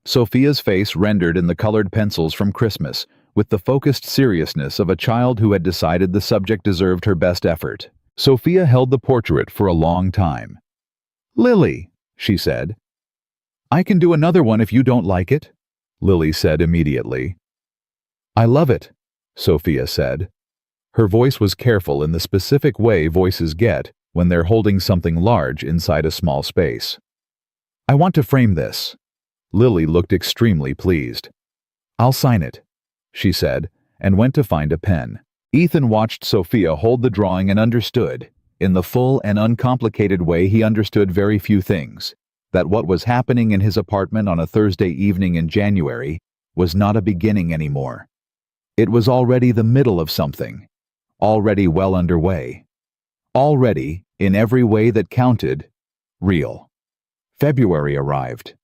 Sophia's face rendered in the colored pencils from Christmas, with the focused seriousness of a child who had decided the subject deserved her best effort. Sophia held the portrait for a long time. "Lily," she said. "I can do another one if you don't like it," Lily said immediately. "I love it," Sophia said. Her voice was careful in the specific way voices get when they're holding something large inside a small space. "I want to frame this." Lily looked extremely pleased. "I'll sign it," she said, and went to find a pen. Ethan watched Sophia hold the drawing and understood, in the full and uncomplicated way he understood very few things, that what was happening in his apartment on a Thursday evening in January was not a beginning anymore. It was already the middle of something, already well underway, already, in every way that counted, real. February arrived.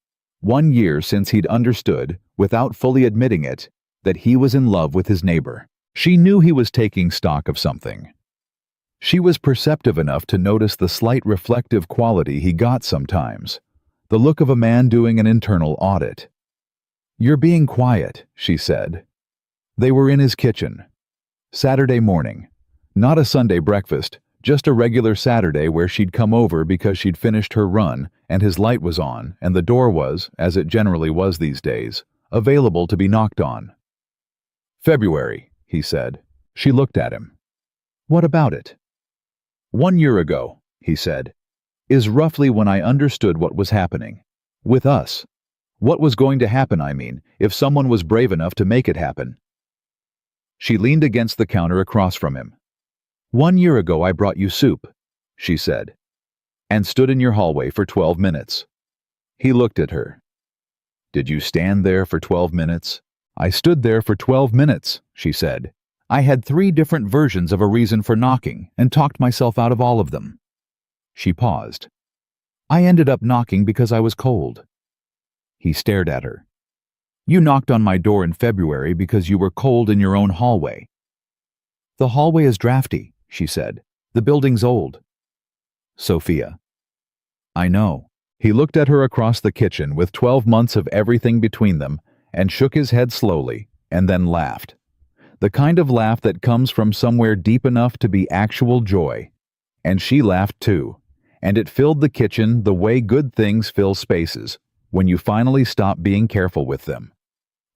1 year since he'd understood, without fully admitting it, that he was in love with his neighbor. She knew he was taking stock of something. She was perceptive enough to notice the slight reflective quality he got sometimes, the look of a man doing an internal audit. "You're being quiet," she said. They were in his kitchen. Saturday morning. Not a Sunday breakfast, Just a regular Saturday where she'd come over because she'd finished her run and his light was on and the door was, as it generally was these days, available to be knocked on. "February," he said. She looked at him. "What about it?" "1 year ago," he said, "is roughly when I understood what was happening. With us. What was going to happen, I mean, if someone was brave enough to make it happen." She leaned against the counter across from him. "1 year ago I brought you soup," she said, "and stood in your hallway for 12 minutes. He looked at her. "Did you stand there for 12 minutes? "I stood there for 12 minutes, she said. "I had 3 different versions of a reason for knocking and talked myself out of all of them." She paused. "I ended up knocking because I was cold." He stared at her. "You knocked on my door in February because you were cold in your own hallway." "The hallway is drafty," she said. "The building's old." "Sophia." "I know." He looked at her across the kitchen with 12 months of everything between them and shook his head slowly and then laughed. The kind of laugh that comes from somewhere deep enough to be actual joy. And she laughed too, and it filled the kitchen the way good things fill spaces, when you finally stop being careful with them.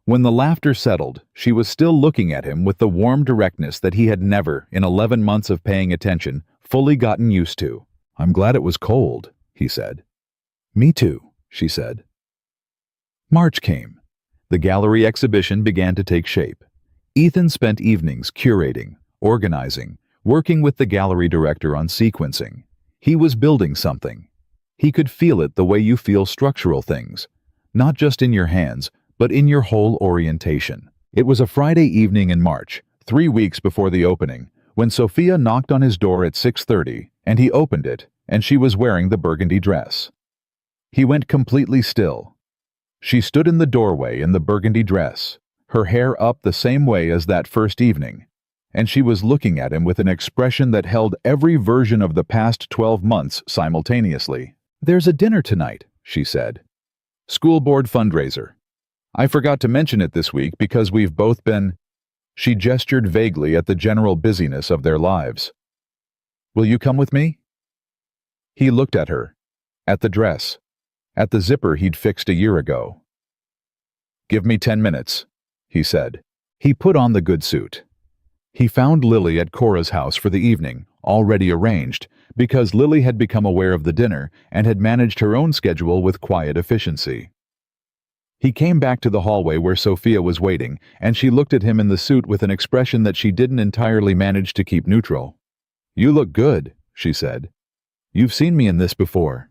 When the laughter settled, she was still looking at him with the warm directness that he had never, in 11 months of paying attention, fully gotten used to. "I'm glad it was cold," he said. "Me too," she said. March came. The gallery exhibition began to take shape. Ethan spent evenings curating, organizing, working with the gallery director on sequencing. He was building something. He could feel it the way you feel structural things, not just in your hands, but in your whole orientation. It was a Friday evening in March, 3 weeks before the opening, when Sophia knocked on his door at 6:30, and he opened it, and she was wearing the burgundy dress. He went completely still. She stood in the doorway in the burgundy dress, her hair up the same way as that first evening, and she was looking at him with an expression that held every version of the past 12 months simultaneously. "There's a dinner tonight," she said. "School board fundraiser. I forgot to mention it this week because we've both been—" She gestured vaguely at the general busyness of their lives. "Will you come with me?" He looked at her, at the dress, at the zipper he'd fixed a year ago. "Give me 10 minutes, he said. He put on the good suit. He found Lily at Cora's house for the evening, already arranged, because Lily had become aware of the dinner and had managed her own schedule with quiet efficiency. He came back to the hallway where Sophia was waiting, and she looked at him in the suit with an expression that she didn't entirely manage to keep neutral. "You look good," she said. "You've seen me in this before."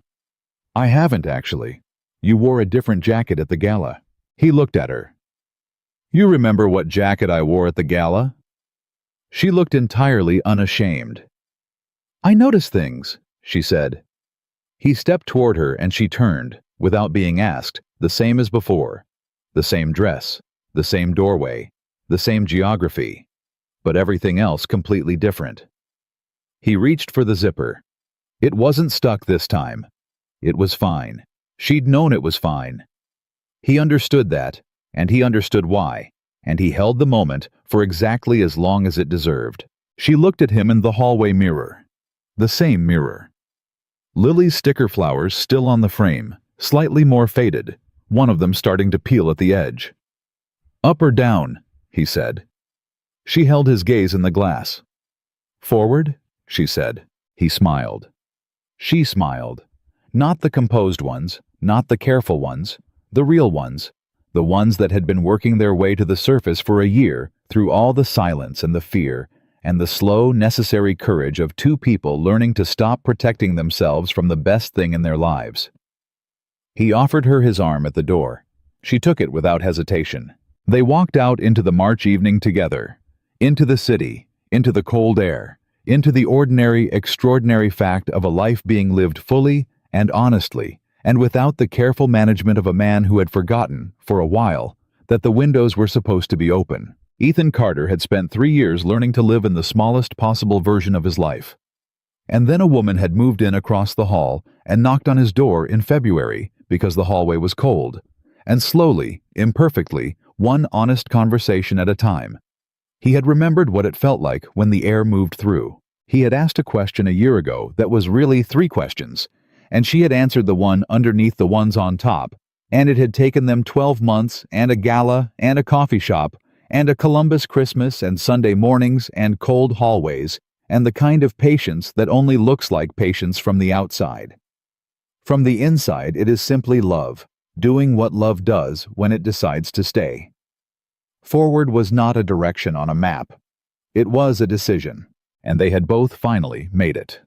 "I haven't, actually. You wore a different jacket at the gala." He looked at her. "You remember what jacket I wore at the gala?" She looked entirely unashamed. "I notice things," she said. He stepped toward her and she turned, without being asked, the same as before. The same dress, the same doorway, the same geography, but everything else completely different. He reached for the zipper. It wasn't stuck this time. It was fine. She'd known it was fine. He understood that, and he understood why, and he held the moment for exactly as long as it deserved. She looked at him in the hallway mirror. The same mirror. Lily's sticker flowers still on the frame, slightly more faded, one of them starting to peel at the edge. "Up or down?" he said. She held his gaze in the glass. "Forward?" she said. He smiled. She smiled. Not the composed ones, not the careful ones, the real ones, the ones that had been working their way to the surface for a year through all the silence and the fear and the slow, necessary courage of 2 people learning to stop protecting themselves from the best thing in their lives. He offered her his arm at the door. She took it without hesitation. They walked out into the March evening together, into the city, into the cold air, into the ordinary, extraordinary fact of a life being lived fully and honestly, and without the careful management of a man who had forgotten, for a while, that the windows were supposed to be open. Ethan Carter had spent 3 years learning to live in the smallest possible version of his life. And then a woman had moved in across the hall and knocked on his door in February because the hallway was cold. And slowly, imperfectly, one honest conversation at a time. He had remembered what it felt like when the air moved through. He had asked a question a year ago that was really 3 questions, and she had answered the one underneath the ones on top, and it had taken them 12 months and a gala and a coffee shop and a Columbus Christmas and Sunday mornings and cold hallways and the kind of patience that only looks like patience from the outside. From the inside, it is simply love, doing what love does when it decides to stay. Forward was not a direction on a map. It was a decision, and they had both finally made it.